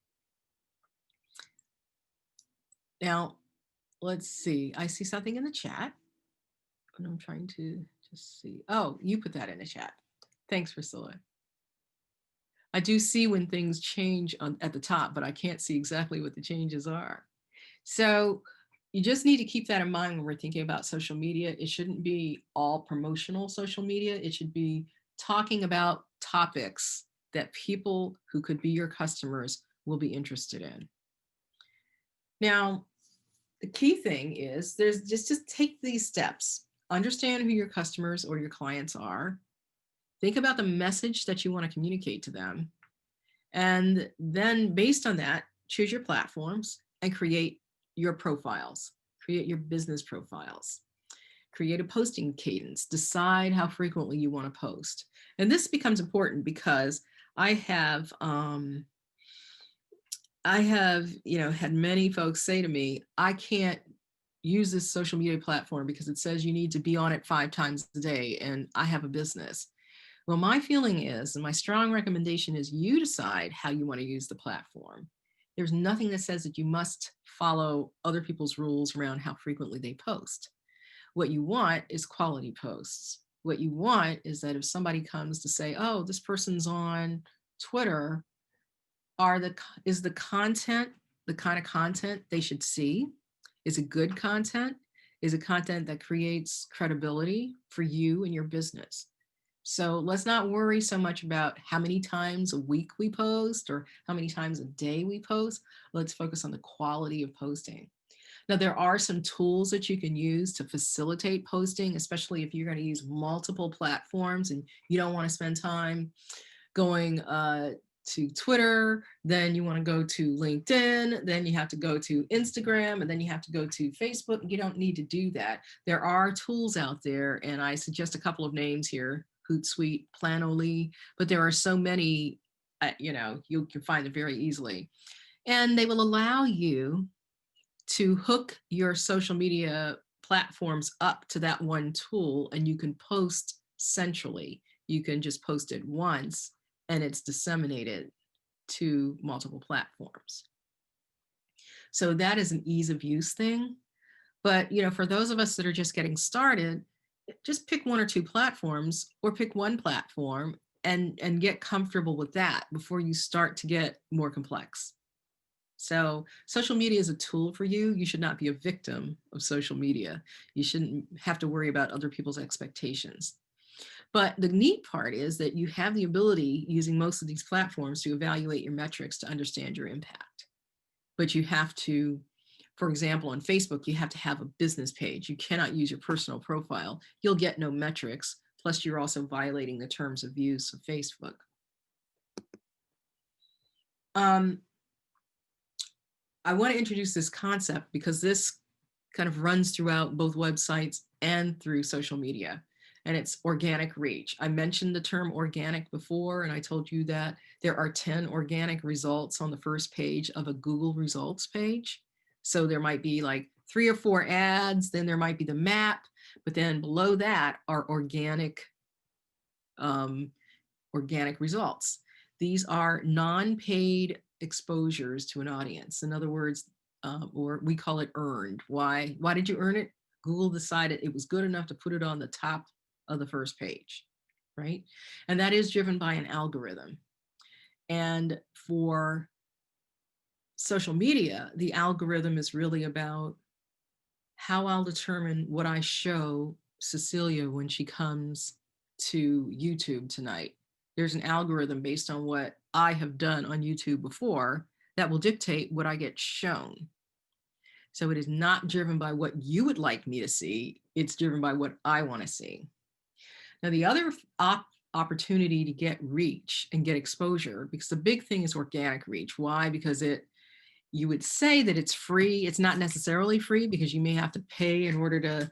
Now, let's see. I see something in the chat, and I'm trying to just see. Oh, you put that in the chat. Thanks, Priscilla. I do see when things change at the top, but I can't see exactly what the changes are. So you just need to keep that in mind when we're thinking about social media. It shouldn't be all promotional social media. It should be talking about topics that people who could be your customers will be interested in. Now, the key thing is there's just take these steps. Understand who your customers or your clients are. Think about the message that you want to communicate to them. And then based on that, choose your platforms and create your profiles, create your business profiles, create a posting cadence, decide how frequently you want to post. And this becomes important because I have had many folks say to me, I can't use this social media platform because it says you need to be on it 5 times a day and I have a business. Well, my feeling is, and my strong recommendation is, you decide how you want to use the platform. There's nothing that says that you must follow other people's rules around how frequently they post. What you want is quality posts. What you want is that if somebody comes to say, oh, this person's on Twitter, is the content the kind of content they should see? Is it good content? Is it content that creates credibility for you and your business? So let's not worry so much about how many times a week we post or how many times a day we post. Let's focus on the quality of posting. Now, there are some tools that you can use to facilitate posting, especially if you're going to use multiple platforms and you don't want to spend time going to Twitter, then you want to go to LinkedIn, then you have to go to Instagram, and then you have to go to Facebook. You don't need to do that. There are tools out there, and I suggest a couple of names here: Hootsuite, Planoly, but there are so many, you can find them very easily. And they will allow you to hook your social media platforms up to that one tool, and you can post centrally. You can just post it once, and it's disseminated to multiple platforms. So that is an ease of use thing. But, for those of us that are just getting started, just pick one or two platforms, or pick one platform and get comfortable with that before you start to get more complex. So social media is a tool for you. You should not be a victim of social media. You shouldn't have to worry about other people's expectations. But the neat part is that you have the ability, using most of these platforms, to evaluate your metrics to understand your impact. But you have to, for example, on Facebook, you have to have a business page. You cannot use your personal profile. You'll get no metrics. Plus, you're also violating the terms of use of Facebook. I want to introduce this concept because this kind of runs throughout both websites and through social media, and it's organic reach. I mentioned the term organic before, and I told you that there are 10 organic results on the first page of a Google results page. So there might be like 3 or 4 ads, then there might be the map, but then below that are organic results. These are non-paid exposures to an audience. In other words, or we call it earned. Why did you earn it? Google decided it was good enough to put it on the top of the first page, right? And that is driven by an algorithm. And for social media, the algorithm is really about how I'll determine what I show Cecilia when she comes to YouTube tonight. There's an algorithm based on what I have done on YouTube before that will dictate what I get shown. So it is not driven by what you would like me to see. It's driven by what I want to see. Now, the other opportunity to get reach and get exposure, because the big thing is organic reach. Why? Because you would say that it's free. It's not necessarily free, because you may have to pay in order to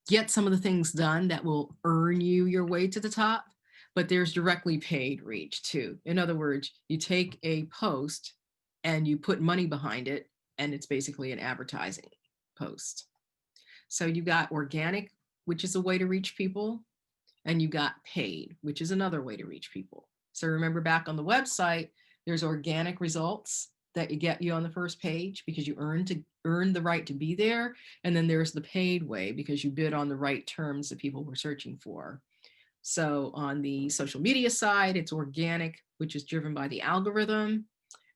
get some of the things done that will earn you your way to the top. But there's directly paid reach too. In other words, you take a post and you put money behind it, and it's basically an advertising post. So you got organic, which is a way to reach people, and you got paid, which is another way to reach people. So remember, back on the website, there's organic results that you get you on the first page because you earn the right to be there. And then there's the paid way, because you bid on the right terms that people were searching for. So on the social media side, it's organic, which is driven by the algorithm.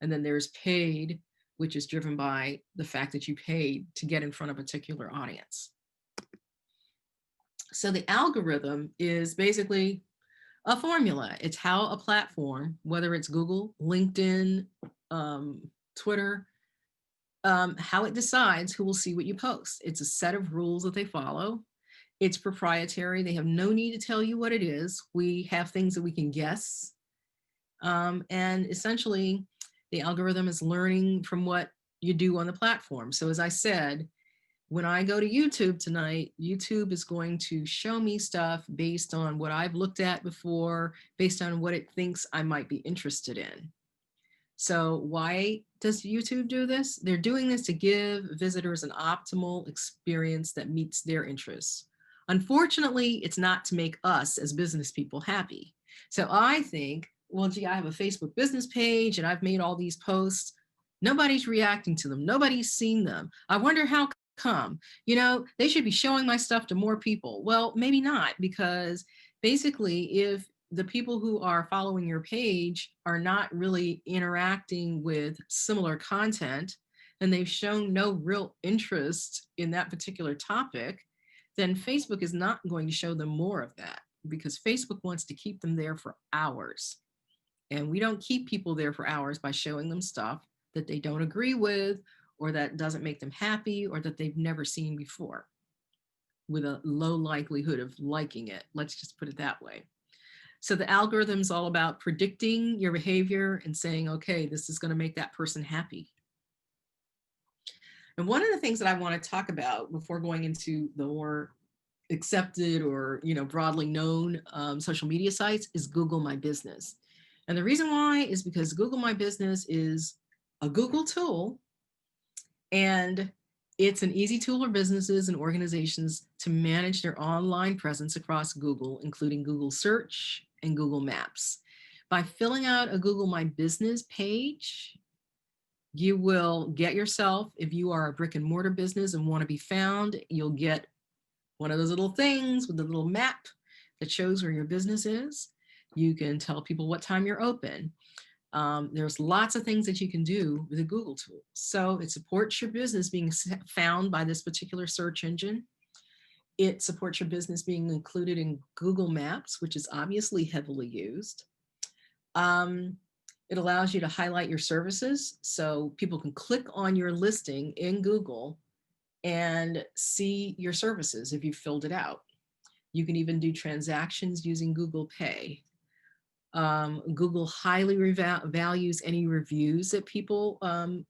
And then there's paid, which is driven by the fact that you paid to get in front of a particular audience. So the algorithm is basically a formula. It's how a platform, whether it's Google, LinkedIn, Twitter, how it decides who will see what you post. It's a set of rules that they follow. It's proprietary. They have no need to tell you what it is. We have things that we can guess. And essentially, the algorithm is learning from what you do on the platform. So as I said, when I go to YouTube tonight, YouTube is going to show me stuff based on what I've looked at before, based on what it thinks I might be interested in. So why does YouTube do this? They're doing this to give visitors an optimal experience that meets their interests. Unfortunately, it's not to make us as business people happy. So I think, well, gee, I have a Facebook business page and I've made all these posts. Nobody's reacting to them. Nobody's seen them. I wonder how come. They should be showing my stuff to more people. Well, maybe not, because basically if the people who are following your page are not really interacting with similar content, and they've shown no real interest in that particular topic, then Facebook is not going to show them more of that, because Facebook wants to keep them there for hours. And we don't keep people there for hours by showing them stuff that they don't agree with, or that doesn't make them happy, or that they've never seen before, with a low likelihood of liking it. Let's just put it that way. So the algorithm is all about predicting your behavior and saying, okay, this is going to make that person happy. And one of the things that I want to talk about before going into the more accepted or broadly known social media sites is Google My Business. And the reason why is because Google My Business is a Google tool, and it's an easy tool for businesses and organizations to manage their online presence across Google, including Google Search and Google Maps. By filling out a Google My Business page, you will get yourself, if you are a brick and mortar business and want to be found, you'll get one of those little things with a little map that shows where your business is. You can tell people what time you're open. There's lots of things that you can do with a Google tool. So it supports your business being found by this particular search engine. It supports your business being included in Google Maps, which is obviously heavily used. It allows you to highlight your services so people can click on your listing in Google and see your services if you filled it out. You can even do transactions using Google Pay. Google highly values any reviews that people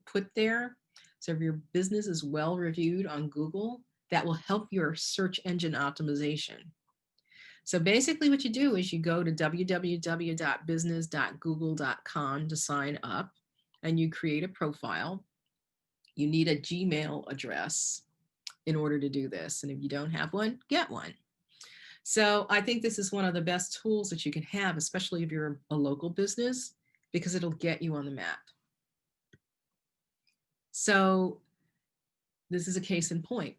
put there. So if your business is well reviewed on Google, that will help your search engine optimization. So basically what you do is you go to www.business.google.com to sign up, and you create a profile. You need a Gmail address in order to do this. And if you don't have one, get one. So I think this is one of the best tools that you can have, especially if you're a local business, because it'll get you on the map. So this is a case in point.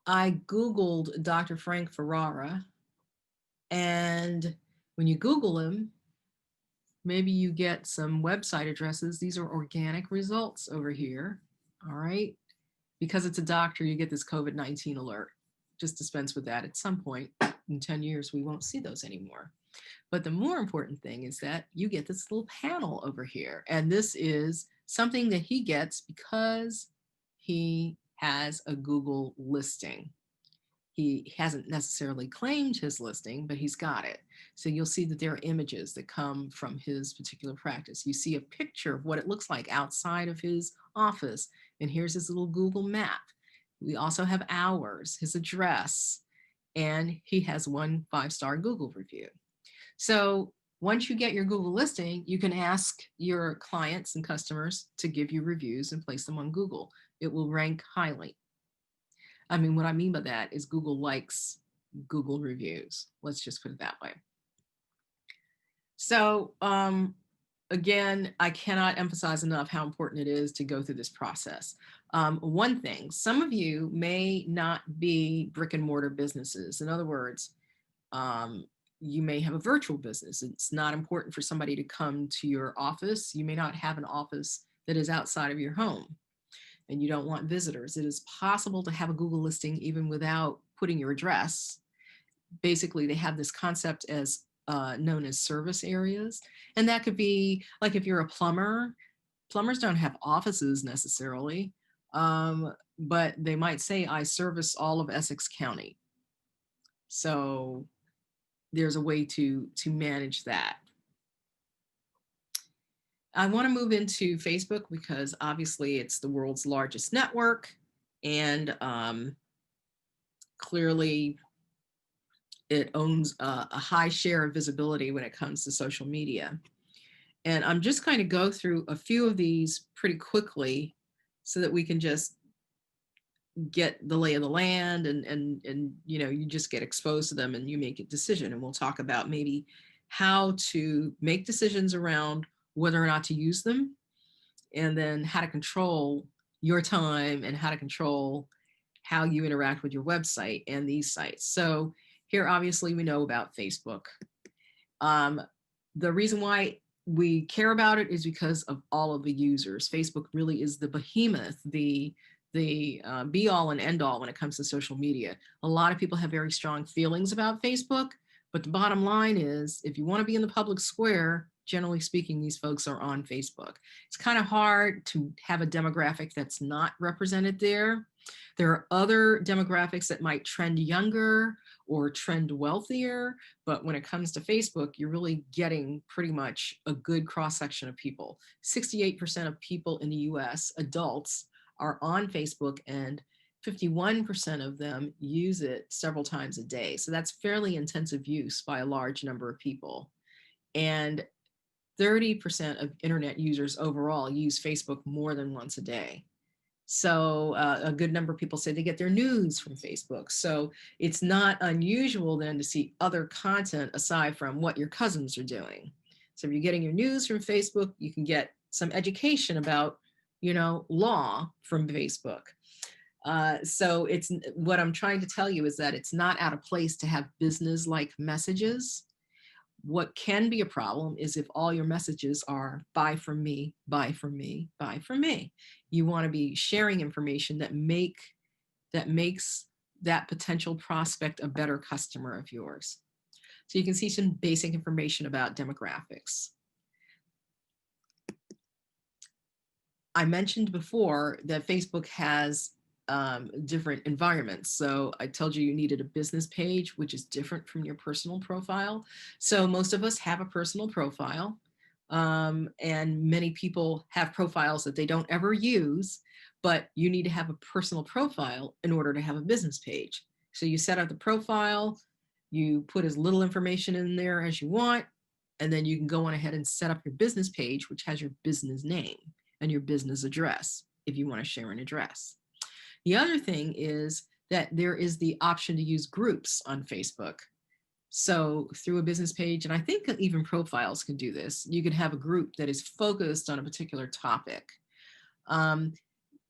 I Googled Dr. Frank Ferrara, and when you Google him, maybe you get some website addresses. These are organic results over here, all right? Because it's a doctor, you get this COVID-19 alert. Just dispense with that. At some point in 10 years, we won't see those anymore. But the more important thing is that you get this little panel over here. And this is something that he gets because he has a Google listing. He hasn't necessarily claimed his listing, but he's got it. So you'll see that there are images that come from his particular practice. You see a picture of what it looks like outside of his office. And here's his little Google map. We also have hours, his address, and he has 1 5-star Google review. So once you get your Google listing, you can ask your clients and customers to give you reviews and place them on Google. It will rank highly. I mean, what I mean by that is Google likes Google reviews. Let's just put it that way. So again, I cannot emphasize enough how important it is to go through this process. One thing, some of you may not be brick and mortar businesses. In other words, you may have a virtual business. It's not important for somebody to come to your office. You may not have an office that is outside of your home, and you don't want visitors. It is possible to have a Google listing even without putting your address. Basically, they have this concept as known as service areas. And that could be like if you're a plumber, plumbers don't have offices necessarily, but they might say, I service all of Essex County. So there's a way to manage that. I want to move into Facebook because obviously it's the world's largest network, and clearly it owns a high share of visibility when it comes to social media. And I'm just going to go through a few of these pretty quickly so that we can just get the lay of the land, and you just get exposed to them and you make a decision. And we'll talk about maybe how to make decisions around whether or not to use them, and then how to control your time and how to control how you interact with your website and these sites. So here, obviously, we know about Facebook. The reason why we care about it is because of all of the users. Facebook really is the behemoth, the be all and end all when it comes to social media. A lot of people have very strong feelings about Facebook, but the bottom line is, if you want to be in the public square, generally speaking, these folks are on Facebook. It's kind of hard to have a demographic that's not represented there. There are other demographics that might trend younger or trend wealthier. But when it comes to Facebook, you're really getting pretty much a good cross-section of people. 68% of people in the US, adults, are on Facebook, and 51% of them use it several times a day. So that's fairly intensive use by a large number of people. And 30% of internet users overall use Facebook more than once a day. So a good number of people say they get their news from Facebook. So it's not unusual then to see other content aside from what your cousins are doing. So if you're getting your news from Facebook, you can get some education about, law from Facebook. So it's what I'm trying to tell you is that it's not out of place to have business-like messages. What can be a problem is if all your messages are buy from me, buy from me, buy from me. You want to be sharing information that makes that potential prospect a better customer of yours. So you can see some basic information about demographics. I mentioned before that Facebook has different environments. So I told you needed a business page, which is different from your personal profile. So most of us have a personal profile, and many people have profiles that they don't ever use, but you need to have a personal profile in order to have a business page. So you set up the profile, you put as little information in there as you want, and then you can go on ahead and set up your business page, which has your business name and your business address if you want to share an address. The other thing is that there is the option to use groups on Facebook. So through a business page, and I think even profiles can do this, you could have a group that is focused on a particular topic.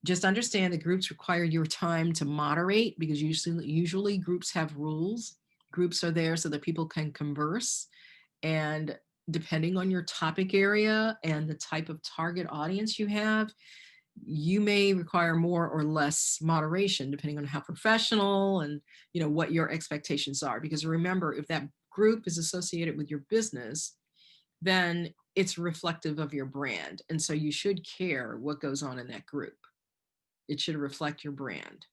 Just understand that groups require your time to moderate, because usually groups have rules. Groups are there so that people can converse, and depending on your topic area and the type of target audience you have, you may require more or less moderation depending on how professional and what your expectations are. Because remember, if that group is associated with your business, then it's reflective of your brand. And so you should care what goes on in that group. It should reflect your brand.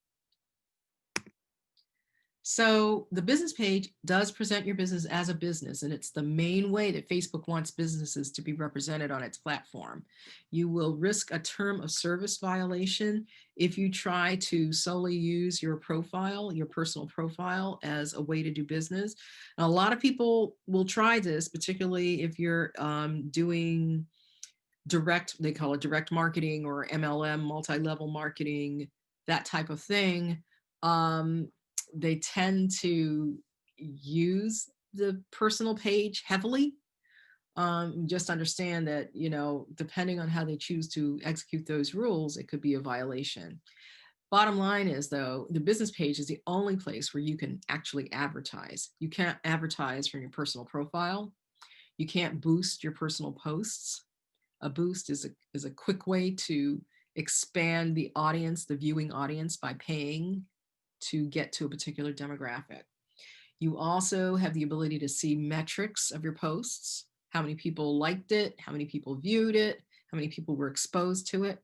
So the business page does present your business as a business, and it's the main way that Facebook wants businesses to be represented on its platform. You will risk a term of service violation if you try to solely use your profile, your personal profile, as a way to do business. And a lot of people will try this, particularly if you're doing direct, they call it direct marketing or MLM, multi-level marketing, that type of thing. They tend to use the personal page heavily. Just understand that, depending on how they choose to execute those rules, it could be a violation. Bottom line is, though, the business page is the only place where you can actually advertise. You can't advertise from your personal profile. You can't boost your personal posts. A boost is a quick way to expand the audience, the viewing audience, by paying to get to a particular demographic. You also have the ability to see metrics of your posts, how many people liked it, how many people viewed it, how many people were exposed to it.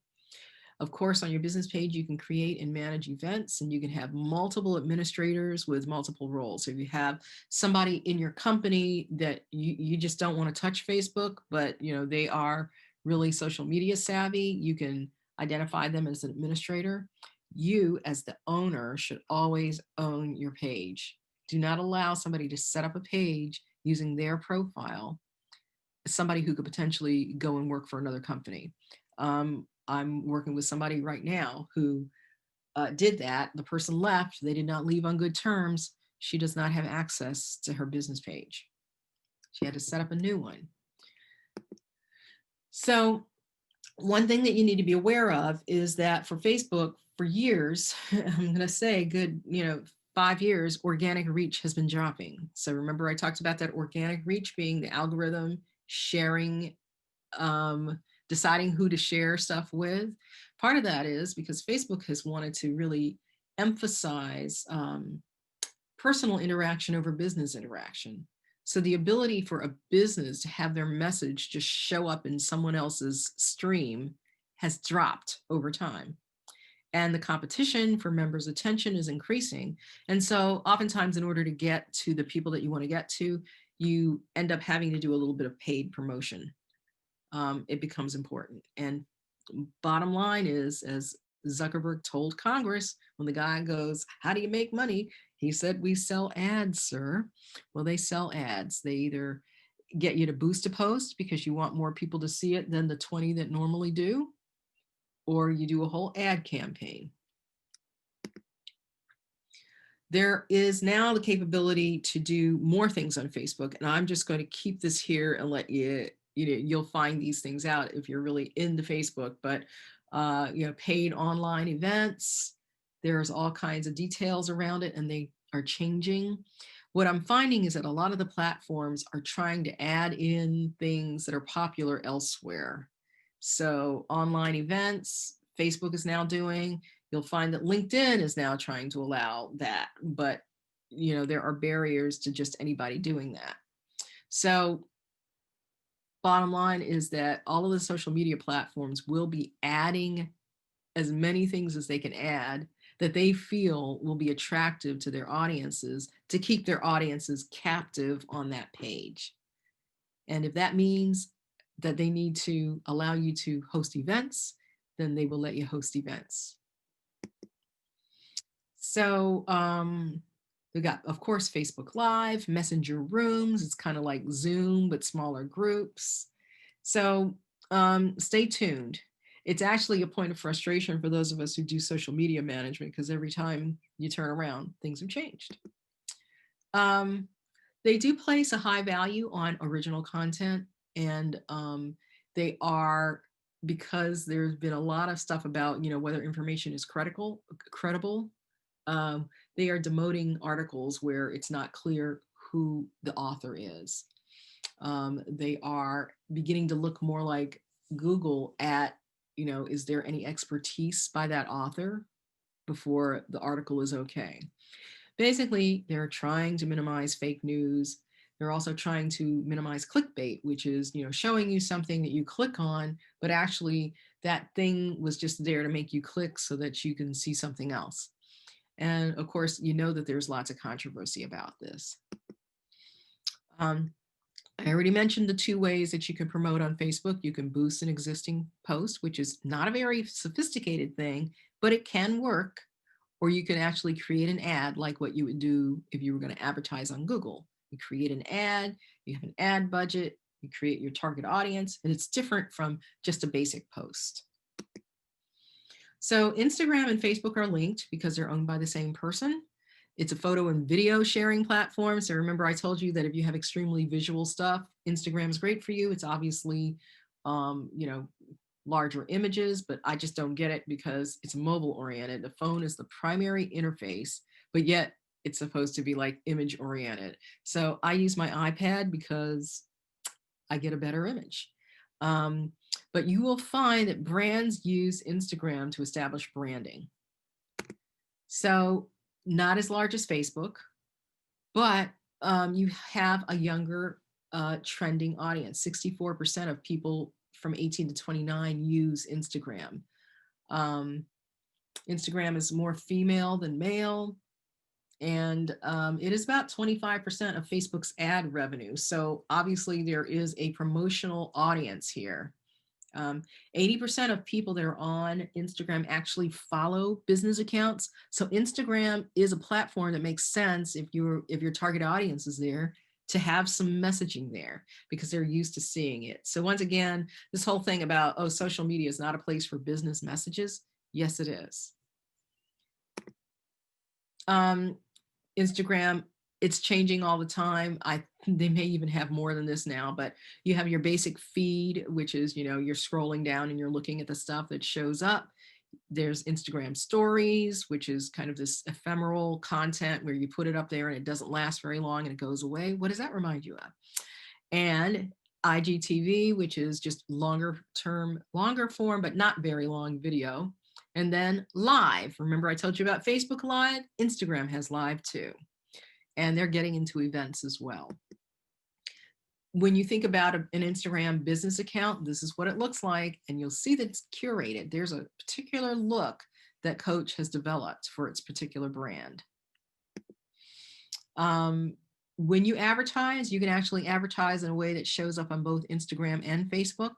Of course, on your business page, you can create and manage events, and you can have multiple administrators with multiple roles. So if you have somebody in your company that you just don't want to touch Facebook, but they are really social media savvy, you can identify them as an administrator. You, as the owner, should always own your page. Do not allow somebody to set up a page using their profile, somebody who could potentially go and work for another company. I'm working with somebody right now who did that. The person left. They did not leave on good terms. She does not have access to her business page. She had to set up a new one. So one thing that you need to be aware of is that for Facebook, for years, I'm going to say good, 5 years, organic reach has been dropping. So remember, I talked about that organic reach being the algorithm sharing, deciding who to share stuff with. Part of that is because Facebook has wanted to really emphasize personal interaction over business interaction. So the ability for a business to have their message just show up in someone else's stream has dropped over time. and the competition for members' attention is increasing. And so oftentimes in order to get to the people that you want to get to, you end up having to do a little bit of paid promotion. It becomes important. And bottom line is, as Zuckerberg told Congress, when the guy goes, "How do you make money?" He said, "We sell ads, sir." Well, they sell ads. They either get you to boost a post because you want more people to see it than the 20 that normally do, or you do a whole ad campaign. There is now the capability to do more things on Facebook, and I'm just going to keep this here and let you'll find these things out if you're really into Facebook, but paid online events, there's all kinds of details around it, and they are changing. What I'm finding is that a lot of the platforms are trying to add in things that are popular elsewhere. So online events, Facebook is now doing. You'll find that LinkedIn is now trying to allow that, but there are barriers to just anybody doing that. So bottom line is that all of the social media platforms will be adding as many things as they can add that they feel will be attractive to their audiences, to keep their audiences captive on that page. And if that means that they need to allow you to host events, then they will let you host events. So we got, of course, Facebook Live, Messenger Rooms. It's kind of like Zoom, but smaller groups. So stay tuned. It's actually a point of frustration for those of us who do social media management, because every time you turn around, things have changed. They do place a high value on original content, and they are, because there's been a lot of stuff about, whether information is credible, they are demoting articles where it's not clear who the author is. They are beginning to look more like Google at, is there any expertise by that author before the article is okay. Basically, they're trying to minimize fake news. They're also trying to minimize clickbait, which is, showing you something that you click on, but actually that thing was just there to make you click so that you can see something else. And of course, that there's lots of controversy about this. I already mentioned the two ways that you can promote on Facebook. You can boost an existing post, which is not a very sophisticated thing, but it can work. Or you can actually create an ad like what you would do if you were going to advertise on Google. You create an ad, you have an ad budget, you create your target audience, and it's different from just a basic post. So Instagram and Facebook are linked because they're owned by the same person. It's a photo and video sharing platform. So remember, I told you that if you have extremely visual stuff, Instagram is great for you. It's obviously, larger images, but I just don't get it because it's mobile oriented. The phone is the primary interface, but yet it's supposed to be like image oriented. So I use my iPad because I get a better image. But you will find that brands use Instagram to establish branding. So not as large as Facebook, but you have a younger trending audience. 64% of people from 18 to 29 use Instagram. Instagram is more female than male, and it is about 25% of Facebook's ad revenue. So obviously there is a promotional audience here. 80% of people that are on Instagram actually follow business accounts. So Instagram is a platform that makes sense if your target audience is there, to have some messaging there because they're used to seeing it. So once again, this whole thing about, social media is not a place for business messages. Yes, it is. Instagram, it's changing all the time. They may even have more than this now, but you have your basic feed, which is, you're scrolling down and you're looking at the stuff that shows up. There's Instagram stories, which is kind of this ephemeral content where you put it up there and it doesn't last very long and it goes away. What does that remind you of? And IGTV, which is just longer form, but not very long video. And then live. Remember I told you about Facebook Live? Instagram has live too. And they're getting into events as well. When you think about an Instagram business account, this is what it looks like, and you'll see that it's curated. There's a particular look that Coach has developed for its particular brand. When you advertise, you can actually advertise in a way that shows up on both Instagram and Facebook.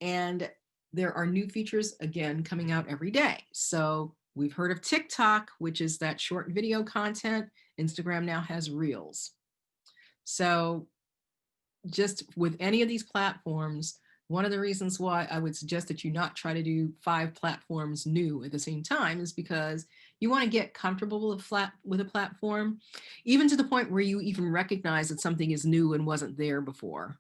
And there are new features, again, coming out every day. So we've heard of TikTok, which is that short video content. Instagram now has Reels. So just with any of these platforms, one of the reasons why I would suggest that you not try to do 5 platforms new at the same time is because you want to get comfortable with a platform, even to the point where you even recognize that something is new and wasn't there before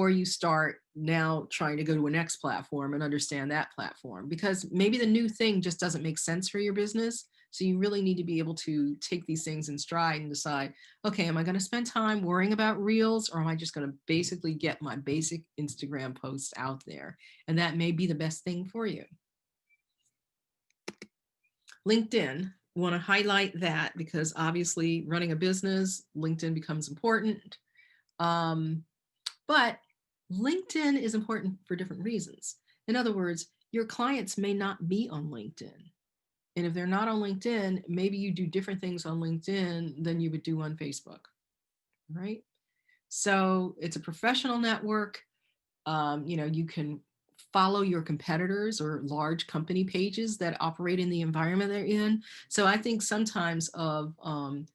you start now trying to go to a next platform and understand that platform, because maybe the new thing just doesn't make sense for your business. So you really need to be able to take these things in stride and decide, okay, am I going to spend time worrying about Reels, or am I just going to basically get my basic Instagram posts out there? And that may be the best thing for you. LinkedIn, want to highlight that because obviously running a business, LinkedIn becomes important. But LinkedIn is important for different reasons. In other words, your clients may not be on LinkedIn. And if they're not on LinkedIn, maybe you do different things on LinkedIn than you would do on Facebook, right? So it's a professional network. You can follow your competitors or large company pages that operate in the environment they're in. So I think sometimes of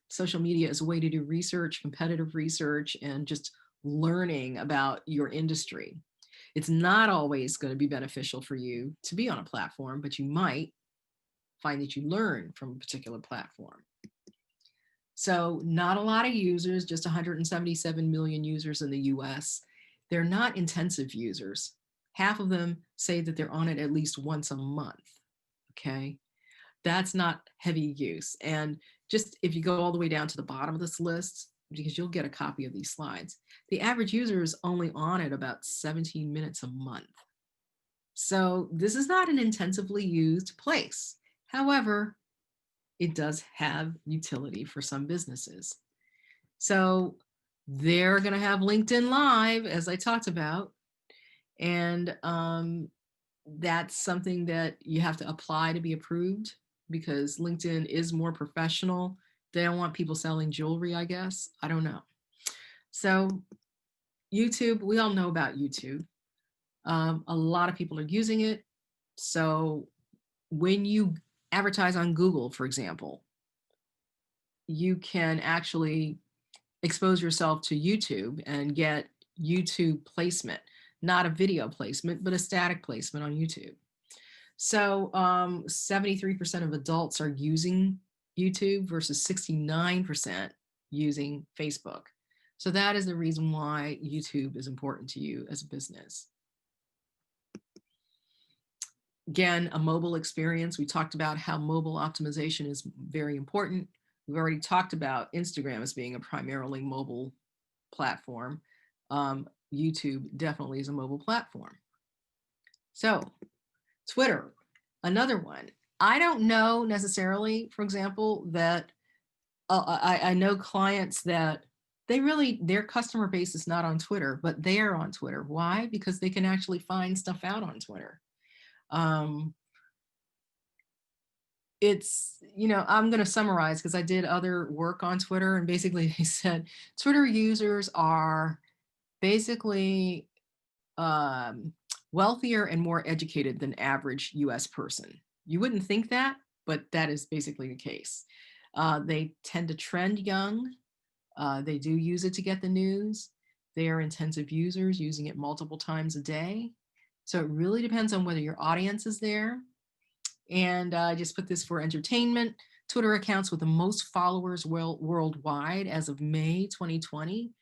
social media as a way to do research, competitive research, and just learning about your industry. It's not always going to be beneficial for you to be on a platform, but you might find that you learn from a particular platform. So not a lot of users, just 177 million users in the US. They're not intensive users. Half of them say that they're on it at least once a month, okay? That's not heavy use. And just if you go all the way down to the bottom of this list, because you'll get a copy of these slides, the average user is only on it about 17 minutes a month. So this is not an intensively used place. However, it does have utility for some businesses. So they're going to have LinkedIn Live, as I talked about. And that's something that you have to apply to be approved, because LinkedIn is more professional. They don't want people selling jewelry, I guess. I don't know. So YouTube, we all know about YouTube. A lot of people are using it. So when you advertise on Google, for example, you can actually expose yourself to YouTube and get YouTube placement, not a video placement, but a static placement on YouTube. So 73% of adults are using YouTube versus 69% using Facebook. So that is the reason why YouTube is important to you as a business. Again, a mobile experience. We talked about how mobile optimization is very important. We've already talked about Instagram as being a primarily mobile platform. YouTube definitely is a mobile platform. So Twitter, another one. I don't know necessarily, for example, that I know clients that their customer base is not on Twitter, but they are on Twitter. Why? Because they can actually find stuff out on Twitter. It's, I'm going to summarize because I did other work on Twitter, and basically they said Twitter users are basically wealthier and more educated than average US person. You wouldn't think that, but that is basically the case. They tend to trend young. They do use it to get the news. They are intensive users, using it multiple times a day. So it really depends on whether your audience is there. And I just put this for entertainment. Twitter accounts with the most followers worldwide as of May 2020.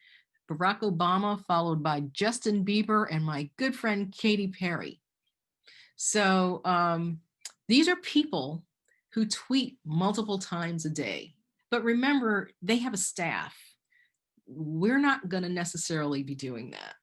Barack Obama, followed by Justin Bieber and my good friend Katy Perry. So these are people who tweet multiple times a day. But remember, they have a staff. We're not going to necessarily be doing that.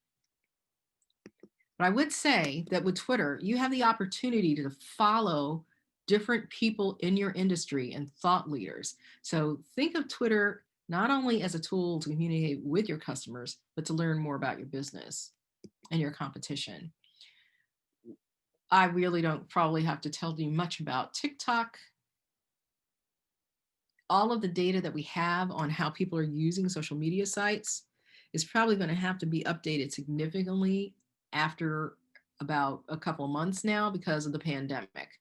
But I would say that with Twitter, you have the opportunity to follow different people in your industry and thought leaders. So think of Twitter not only as a tool to communicate with your customers, but to learn more about your business and your competition. I really don't probably have to tell you much about TikTok. All of the data that we have on how people are using social media sites is probably going to have to be updated significantly after about a couple of months now because of the pandemic.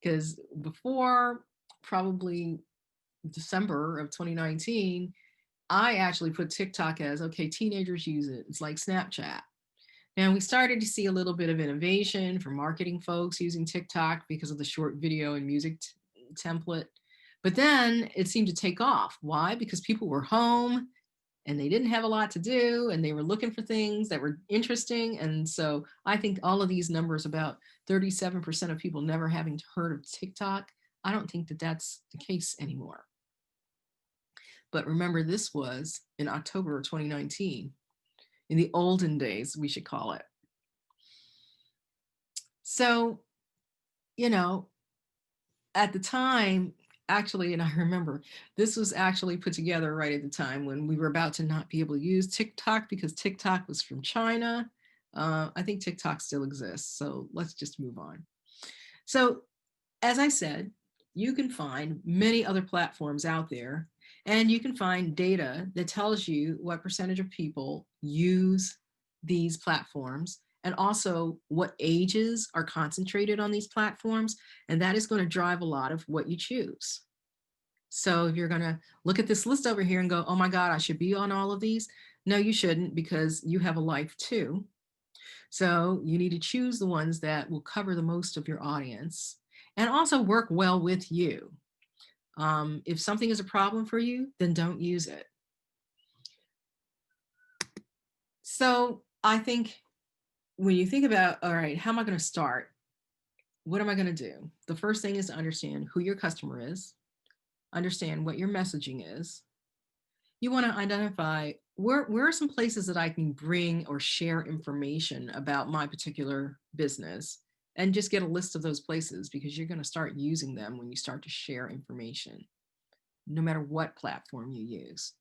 Because before probably December of 2019, I actually put TikTok as, okay, teenagers use it. It's like Snapchat. And we started to see a little bit of innovation for marketing folks using TikTok because of the short video and music template. But then it seemed to take off. Why? Because people were home and they didn't have a lot to do and they were looking for things that were interesting. And so I think all of these numbers about 37% of people never having heard of TikTok, I don't think that that's the case anymore. But remember, this was in October of 2019, in the olden days, we should call it. So, at the time, actually, and I remember this was actually put together right at the time when we were about to not be able to use TikTok because TikTok was from China. I think TikTok still exists, so let's just move on. So, as I said, you can find many other platforms out there, and you can find data that tells you what percentage of people use these platforms and also what ages are concentrated on these platforms. And that is going to drive a lot of what you choose. So if you're going to look at this list over here and go, oh my God, I should be on all of these. No, you shouldn't, because you have a life too. So you need to choose the ones that will cover the most of your audience and also work well with you. If something is a problem for you, then don't use it. So I think when you think about, all right, how am I going to start? What am I going to do? The first thing is to understand who your customer is, understand what your messaging is. You want to identify where are some places that I can bring or share information about my particular business, and just get a list of those places, because you're going to start using them when you start to share information, no matter what platform you use.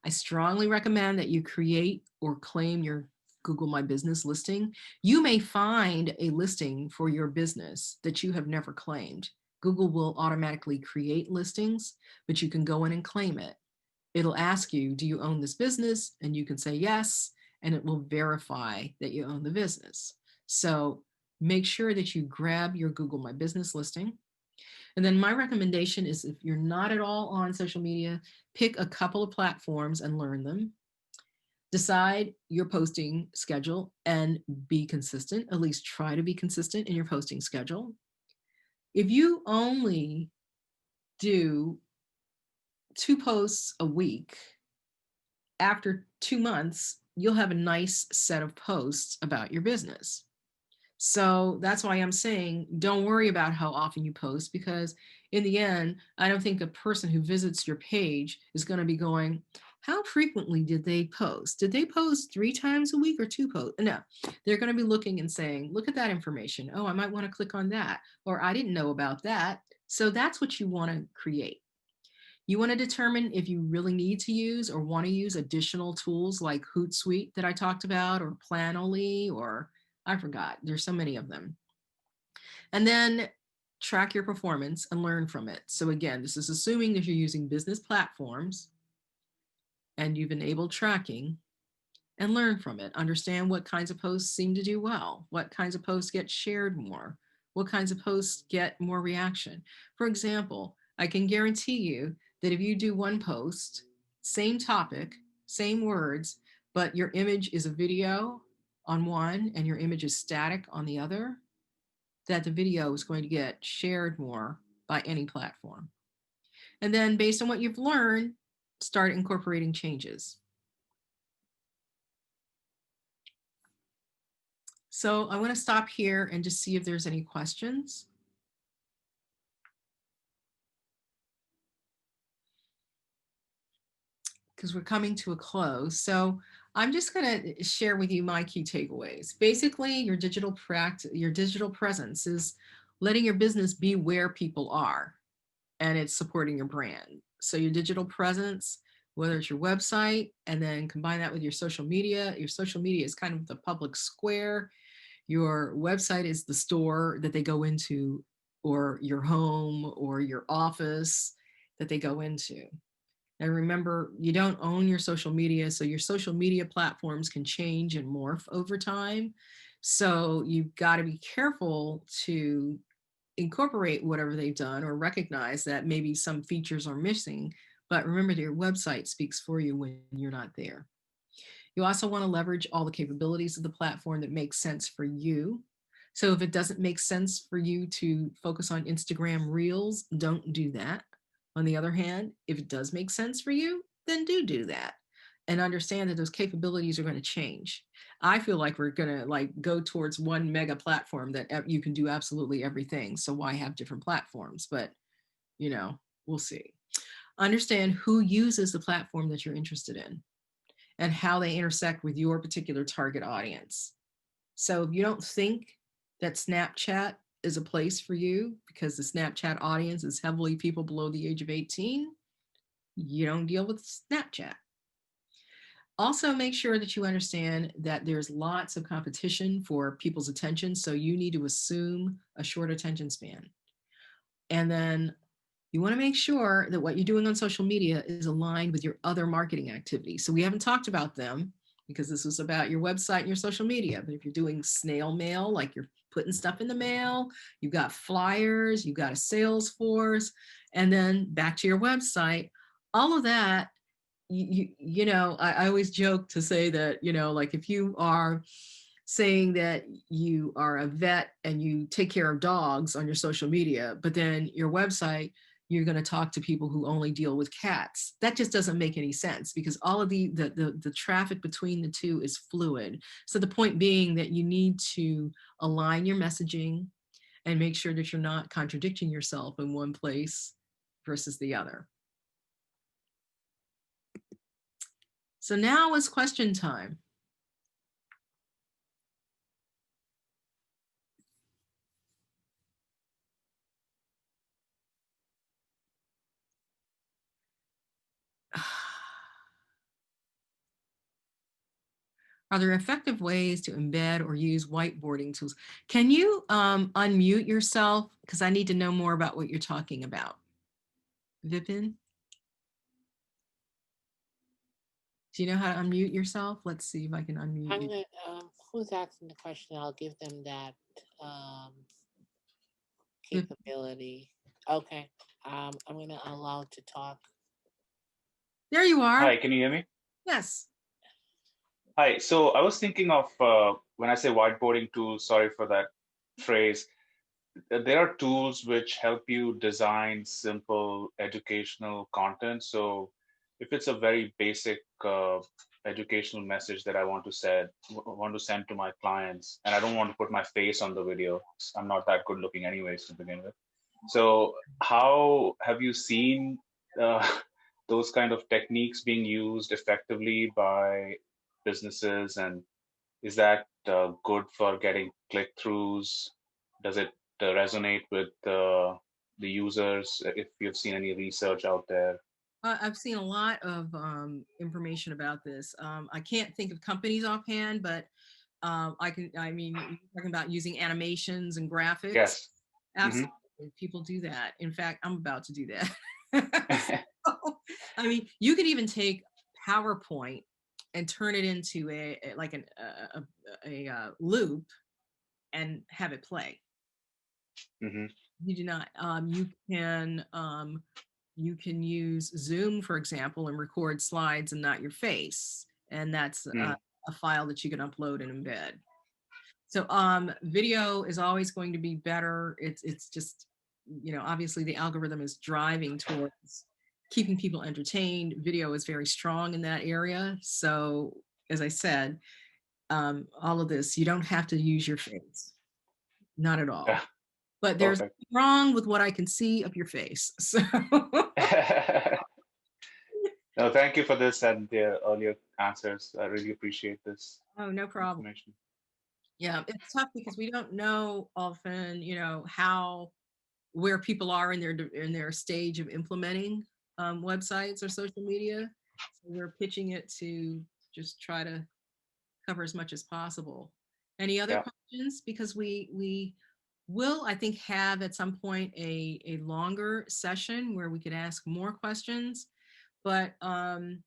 I strongly recommend that you create or claim your Google My Business listing. You may find a listing for your business that you have never claimed. Google will automatically create listings, but you can go in and claim it. It'll ask you, do you own this business? And you can say yes, and it will verify that you own the business. So make sure that you grab your Google My Business listing. And then my recommendation is, if you're not at all on social media, pick a couple of platforms and learn them. Decide your posting schedule and be consistent. At least try to be consistent in your posting schedule. If you only do 2 posts a week, after 2 months, you'll have a nice set of posts about your business. So that's why I'm saying don't worry about how often you post, because in the end, I don't think a person who visits your page is going to be going, how frequently did they post? Did they post 3 times a week or 2 posts? No, they're going to be looking and saying, look at that information. Oh, I might want to click on that, or I didn't know about that. So that's what you want to create. You want to determine if you really need to use or want to use additional tools like Hootsuite that I talked about, or Planoly, or I forgot. There's so many of them. And then track your performance and learn from it. So again, this is assuming that you're using business platforms and you've enabled tracking, and learn from it. Understand what kinds of posts seem to do well, what kinds of posts get shared more, what kinds of posts get more reaction. For example, I can guarantee you that if you do one post, same topic, same words, but your image is a video on one and your image is static on the other, that the video is going to get shared more by any platform. And then based on what you've learned, start incorporating changes. So I want to stop here and just see if there's any questions. Because we're coming to a close. So I'm just going to share with you my key takeaways. Basically, your digital presence is letting your business be where people are, and it's supporting your brand. So your digital presence, whether it's your website, and then combine that with your social media. Your social media is kind of the public square. Your website is the store that they go into, or your home or your office that they go into. And remember, you don't own your social media, so your social media platforms can change and morph over time. So you've got to be careful to incorporate whatever they've done or recognize that maybe some features are missing. But remember that your website speaks for you when you're not there. You also want to leverage all the capabilities of the platform that makes sense for you. So if it doesn't make sense for you to focus on Instagram Reels, don't do that. On the other hand, if it does make sense for you, then do that. And understand that those capabilities are going to change. I feel like we're going to like go towards one mega platform that you can do absolutely everything. So why have different platforms? But, you know, we'll see. Understand who uses the platform that you're interested in and how they intersect with your particular target audience. So if you don't think that Snapchat is a place for you because the Snapchat audience is heavily people below the age of 18, you don't deal with Snapchat. Also, make sure that you understand that there's lots of competition for people's attention, so you need to assume a short attention span. And then you want to make sure that what you're doing on social media is aligned with your other marketing activities. So we haven't talked about them because this was about your website and your social media. But if you're doing snail mail, like you're putting stuff in the mail, you've got flyers, you've got a sales force, and then back to your website, all of that, you know, I always joke to say that, you know, like if you are saying that you are a vet and you take care of dogs on your social media, but then your website, you're going to talk to people who only deal with cats. That just doesn't make any sense because all of the traffic between the two is fluid. So the point being that you need to align your messaging and make sure that you're not contradicting yourself in one place versus the other. So now it's question time. Are there effective ways to embed or use whiteboarding tools? Can you unmute yourself? Because I need to know more about what you're talking about. Vipin? Do you know how to unmute yourself? Let's see if I can unmute I'm you. gonna, who's asking the question? I'll give them that um, Vip- capability. Okay. I'm gonna allow to talk. There you are. Hi, can you hear me? Yes. Hi. So I was thinking of when I say whiteboarding tools, sorry for that phrase. There are tools which help you design simple educational content. So if it's a very basic educational message that I want to send to my clients, and I don't want to put my face on the video, I'm not that good looking anyways to begin with. So how have you seen uh, those kind of techniques being used effectively by businesses, and is that good for getting click-throughs? Does it resonate with the users? If you've seen any research out there? I've seen a lot of information about this. I can't think of companies offhand, but I mean, you're talking about using animations and graphics. Yes. Hmm. Absolutely. People do that. In fact, I'm about to do that. I mean, you could even take PowerPoint and turn it into a loop and have it play. Hmm. You do not. You can use Zoom, for example, and record slides and not your face, and that's a file that you can upload and embed. So video is always going to be better. It's just, you know, obviously the algorithm is driving towards keeping people entertained. Video is very strong in that area. So as I said, all of this, you don't have to use your face, not at all. Yeah, But there's perfect. wrong with what I can see of your face. So No, thank you for this and the earlier answers. I really appreciate this oh, no problem. information. Yeah, it's tough because we don't know often, you know, where people are in their stage of implementing websites or social media. So we're pitching it to just try to cover as much as possible. Any other Yeah. questions? Because we will, I think, have at some point a longer session where we could ask more questions. But I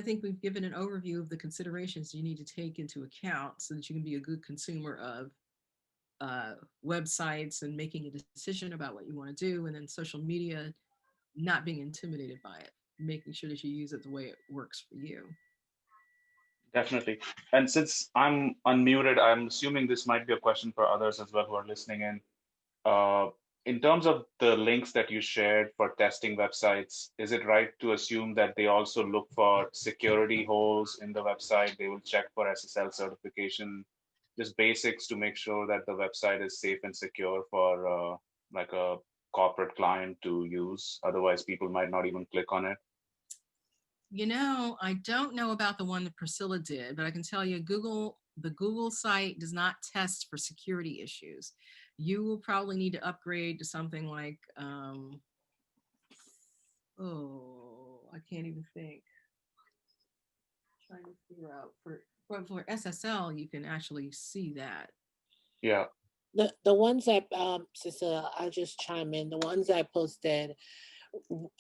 think we've given an overview of the considerations you need to take into account so that you can be a good consumer of websites and making a decision about what you want to do, and then social media, not being intimidated by it, making sure that you use it the way it works for you. Definitely. And since I'm unmuted, I'm assuming this might be a question for others as well who are listening in. In terms of the links that you shared for testing websites, is it right to assume that they also look for security holes in the website? They will check for SSL certification, just basics to make sure that the website is safe and secure for like a corporate client to use. Otherwise, people might not even click on it. I don't know about the one that Priscilla did, but I can tell you the Google site does not test for security issues. You will probably need to upgrade to something like, I can't even think. Trying to figure out for SSL, you can actually see that. Yeah. The ones that Cecilia, I'll just chime in. The ones I posted,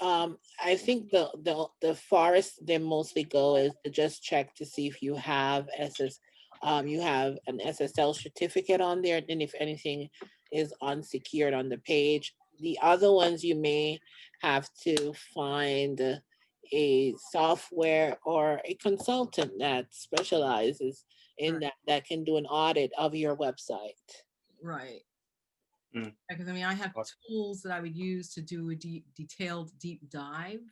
I think the farthest they mostly go is to just check to see if you have you have an SSL certificate on there, and if anything is unsecured on the page. The other ones you may have to find a software or a consultant that specializes in that can do an audit of your website. Right. Mm. Because I have tools that I would use to do a detailed deep dive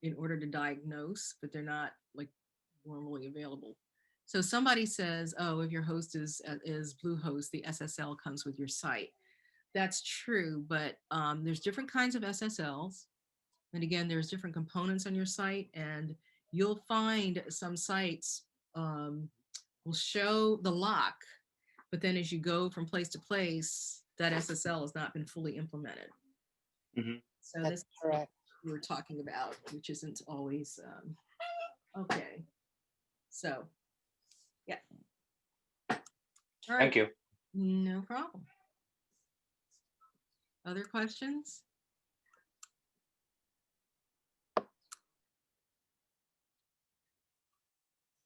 in order to diagnose, but they're not like normally available. So somebody says, oh, if your host is Bluehost, the SSL comes with your site. That's true, but there's different kinds of SSLs. And again, there's different components on your site, and you'll find some sites will show the lock, but then as you go from place to place, that SSL has not been fully implemented. Mm-hmm. So That's this is correct. what we were talking about, which isn't always okay. So, yeah. All right. Thank you. No problem. Other questions?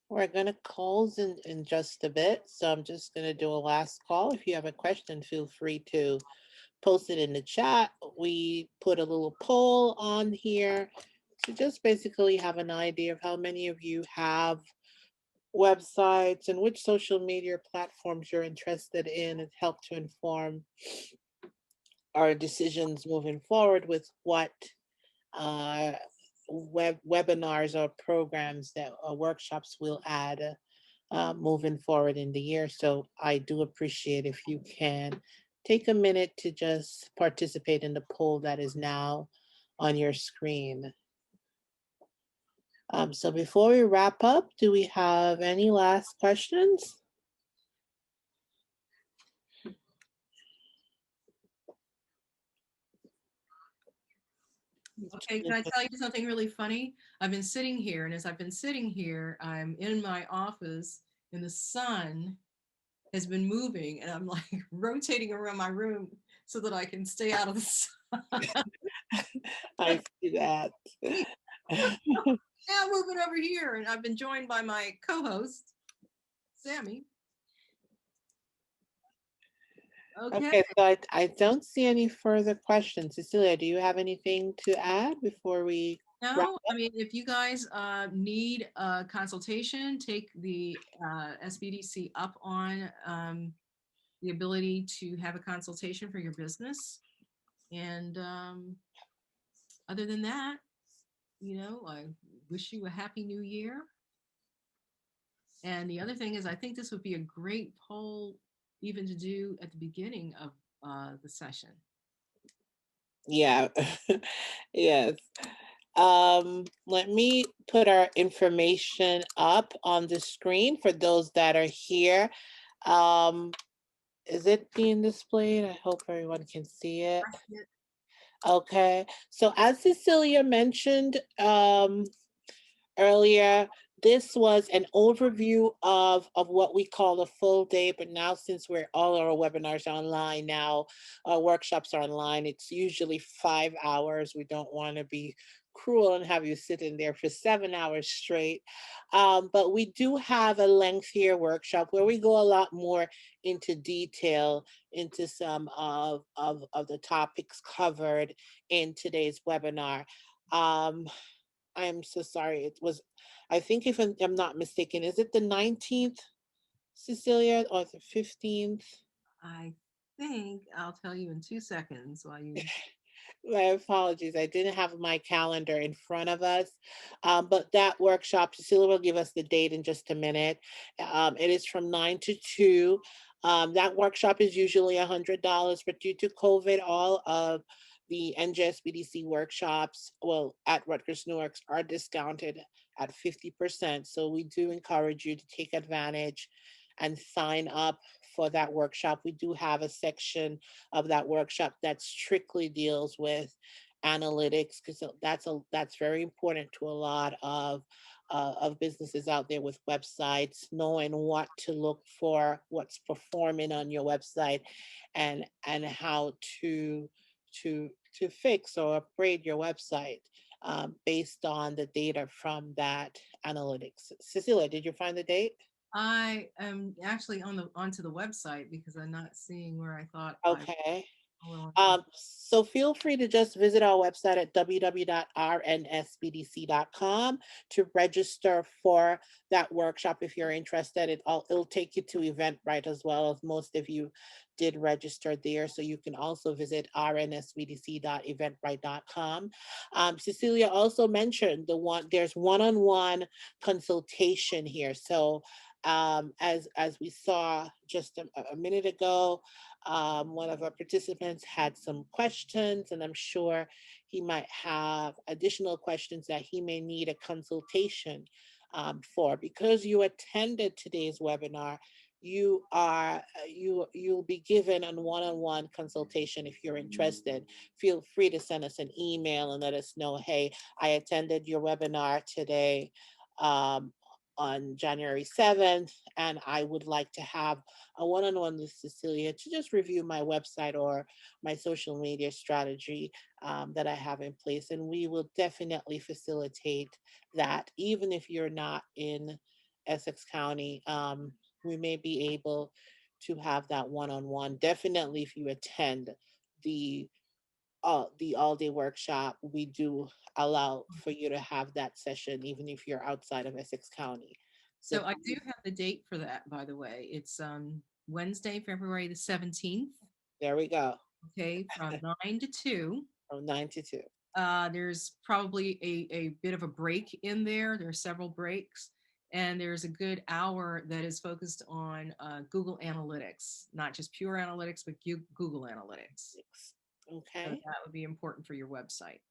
We're going to close in just a bit, so I'm just going to do a last call. If you have a question, feel free to post it in the chat. We put a little poll on here to just basically have an idea of how many of you have websites and which social media platforms you're interested in, and help to inform our decisions moving forward with what webinars or programs that workshops will add moving forward in the year. So I do appreciate if you can take a minute to just participate in the poll that is now on your screen. So before we wrap up, do we have any last questions? Okay, can I tell you something really funny? I've been sitting here, and as I've been sitting here, I'm in my office, and the sun has been moving, and I'm like rotating around my room so that I can stay out of the sun. I see that. Now moving over here, and I've been joined by my co-host, Sammy. Okay, so I don't see any further questions. Cecilia, do you have anything to add before we wrap No, up? I mean, if you guys need a consultation, take the SBDC up on the ability to have a consultation for your business. And other than that, I wish you a happy new year. And the other thing is, I think this would be a great poll even to do at the beginning of the session. Yeah, yes. Let me put our information up on the screen for those that are here. Is it being displayed? I hope everyone can see it. Okay, so as Cecilia mentioned earlier, this was an overview of what we call a full day, but now since we're all our webinars are online now, our workshops are online, it's usually 5 hours. We don't want to be cruel and have you sit in there for 7 hours straight. But we do have a lengthier workshop where we go a lot more into detail into some of the topics covered in today's webinar. Um, I'm so sorry. It was, I think if I'm not mistaken, is it the 19th, Cecilia, or the 15th? I think I'll tell you in 2 seconds while you. My apologies. I didn't have my calendar in front of us. But that workshop, Cecilia will give us the date in just a minute. It is from 9 to 2. That workshop is usually $100, but due to COVID, all of the NJSBDC workshops, well, at Rutgers-Newark are discounted at 50%. So we do encourage you to take advantage and sign up for that workshop. We do have a section of that workshop that strictly deals with analytics, because that's very important to a lot of businesses out there with websites, knowing what to look for, what's performing on your website, and how to fix or upgrade your website based on the data from that analytics. Cecilia, did you find the date? I am actually onto the website because I'm not seeing where I thought Okay. I. So feel free to just visit our website at www.rnsbdc.com to register for that workshop if you're interested. It'll take you to Eventbrite as well, as most of you did register there. So you can also visit rnsbdc.eventbrite.com. Cecilia also mentioned there's one-on-one consultation here. So as we saw just a minute ago, one of our participants had some questions, and I'm sure he might have additional questions that he may need a consultation for. Because you attended today's webinar, you'll be given a one-on-one consultation. If you're interested, feel free to send us an email and let us know, hey, I attended your webinar today on January 7th, and I would like to have a one-on-one with Cecilia to just review my website or my social media strategy that I have in place. And we will definitely facilitate that. Even if you're not in Essex County, we may be able to have that one-on-one. Definitely if you attend the all-day workshop, we do allow for you to have that session, even if you're outside of Essex County. So So I do have the date for that, by the way. It's Wednesday, February the 17th. there we go. Okay, from 9 to 2. From 9 to 2. There's probably a bit of a break in there. There are several breaks. And there's a good hour that is focused on Google Analytics, not just pure analytics, but Google Analytics. Okay. So that would be important for your website.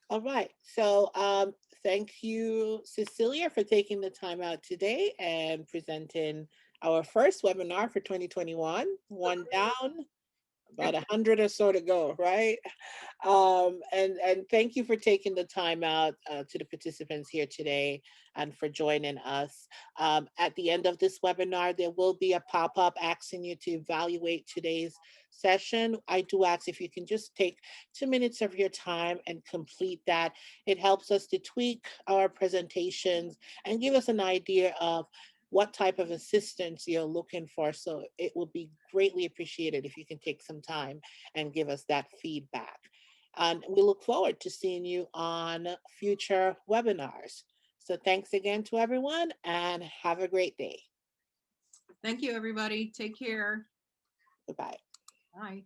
All right. So thank you, Cecilia, for taking the time out today and presenting our first webinar for 2021. One down, about 100 or so to go, right? And thank you for taking the time out to the participants here today and for joining us. At the end of this webinar, there will be a pop-up asking you to evaluate today's session. I do ask if you can just take 2 minutes of your time and complete that. It helps us to tweak our presentations and give us an idea of what type of assistance you're looking for. So it would be greatly appreciated if you can take some time and give us that feedback. And we look forward to seeing you on future webinars. So thanks again to everyone and have a great day. Thank you, everybody. Take care. Goodbye. Bye.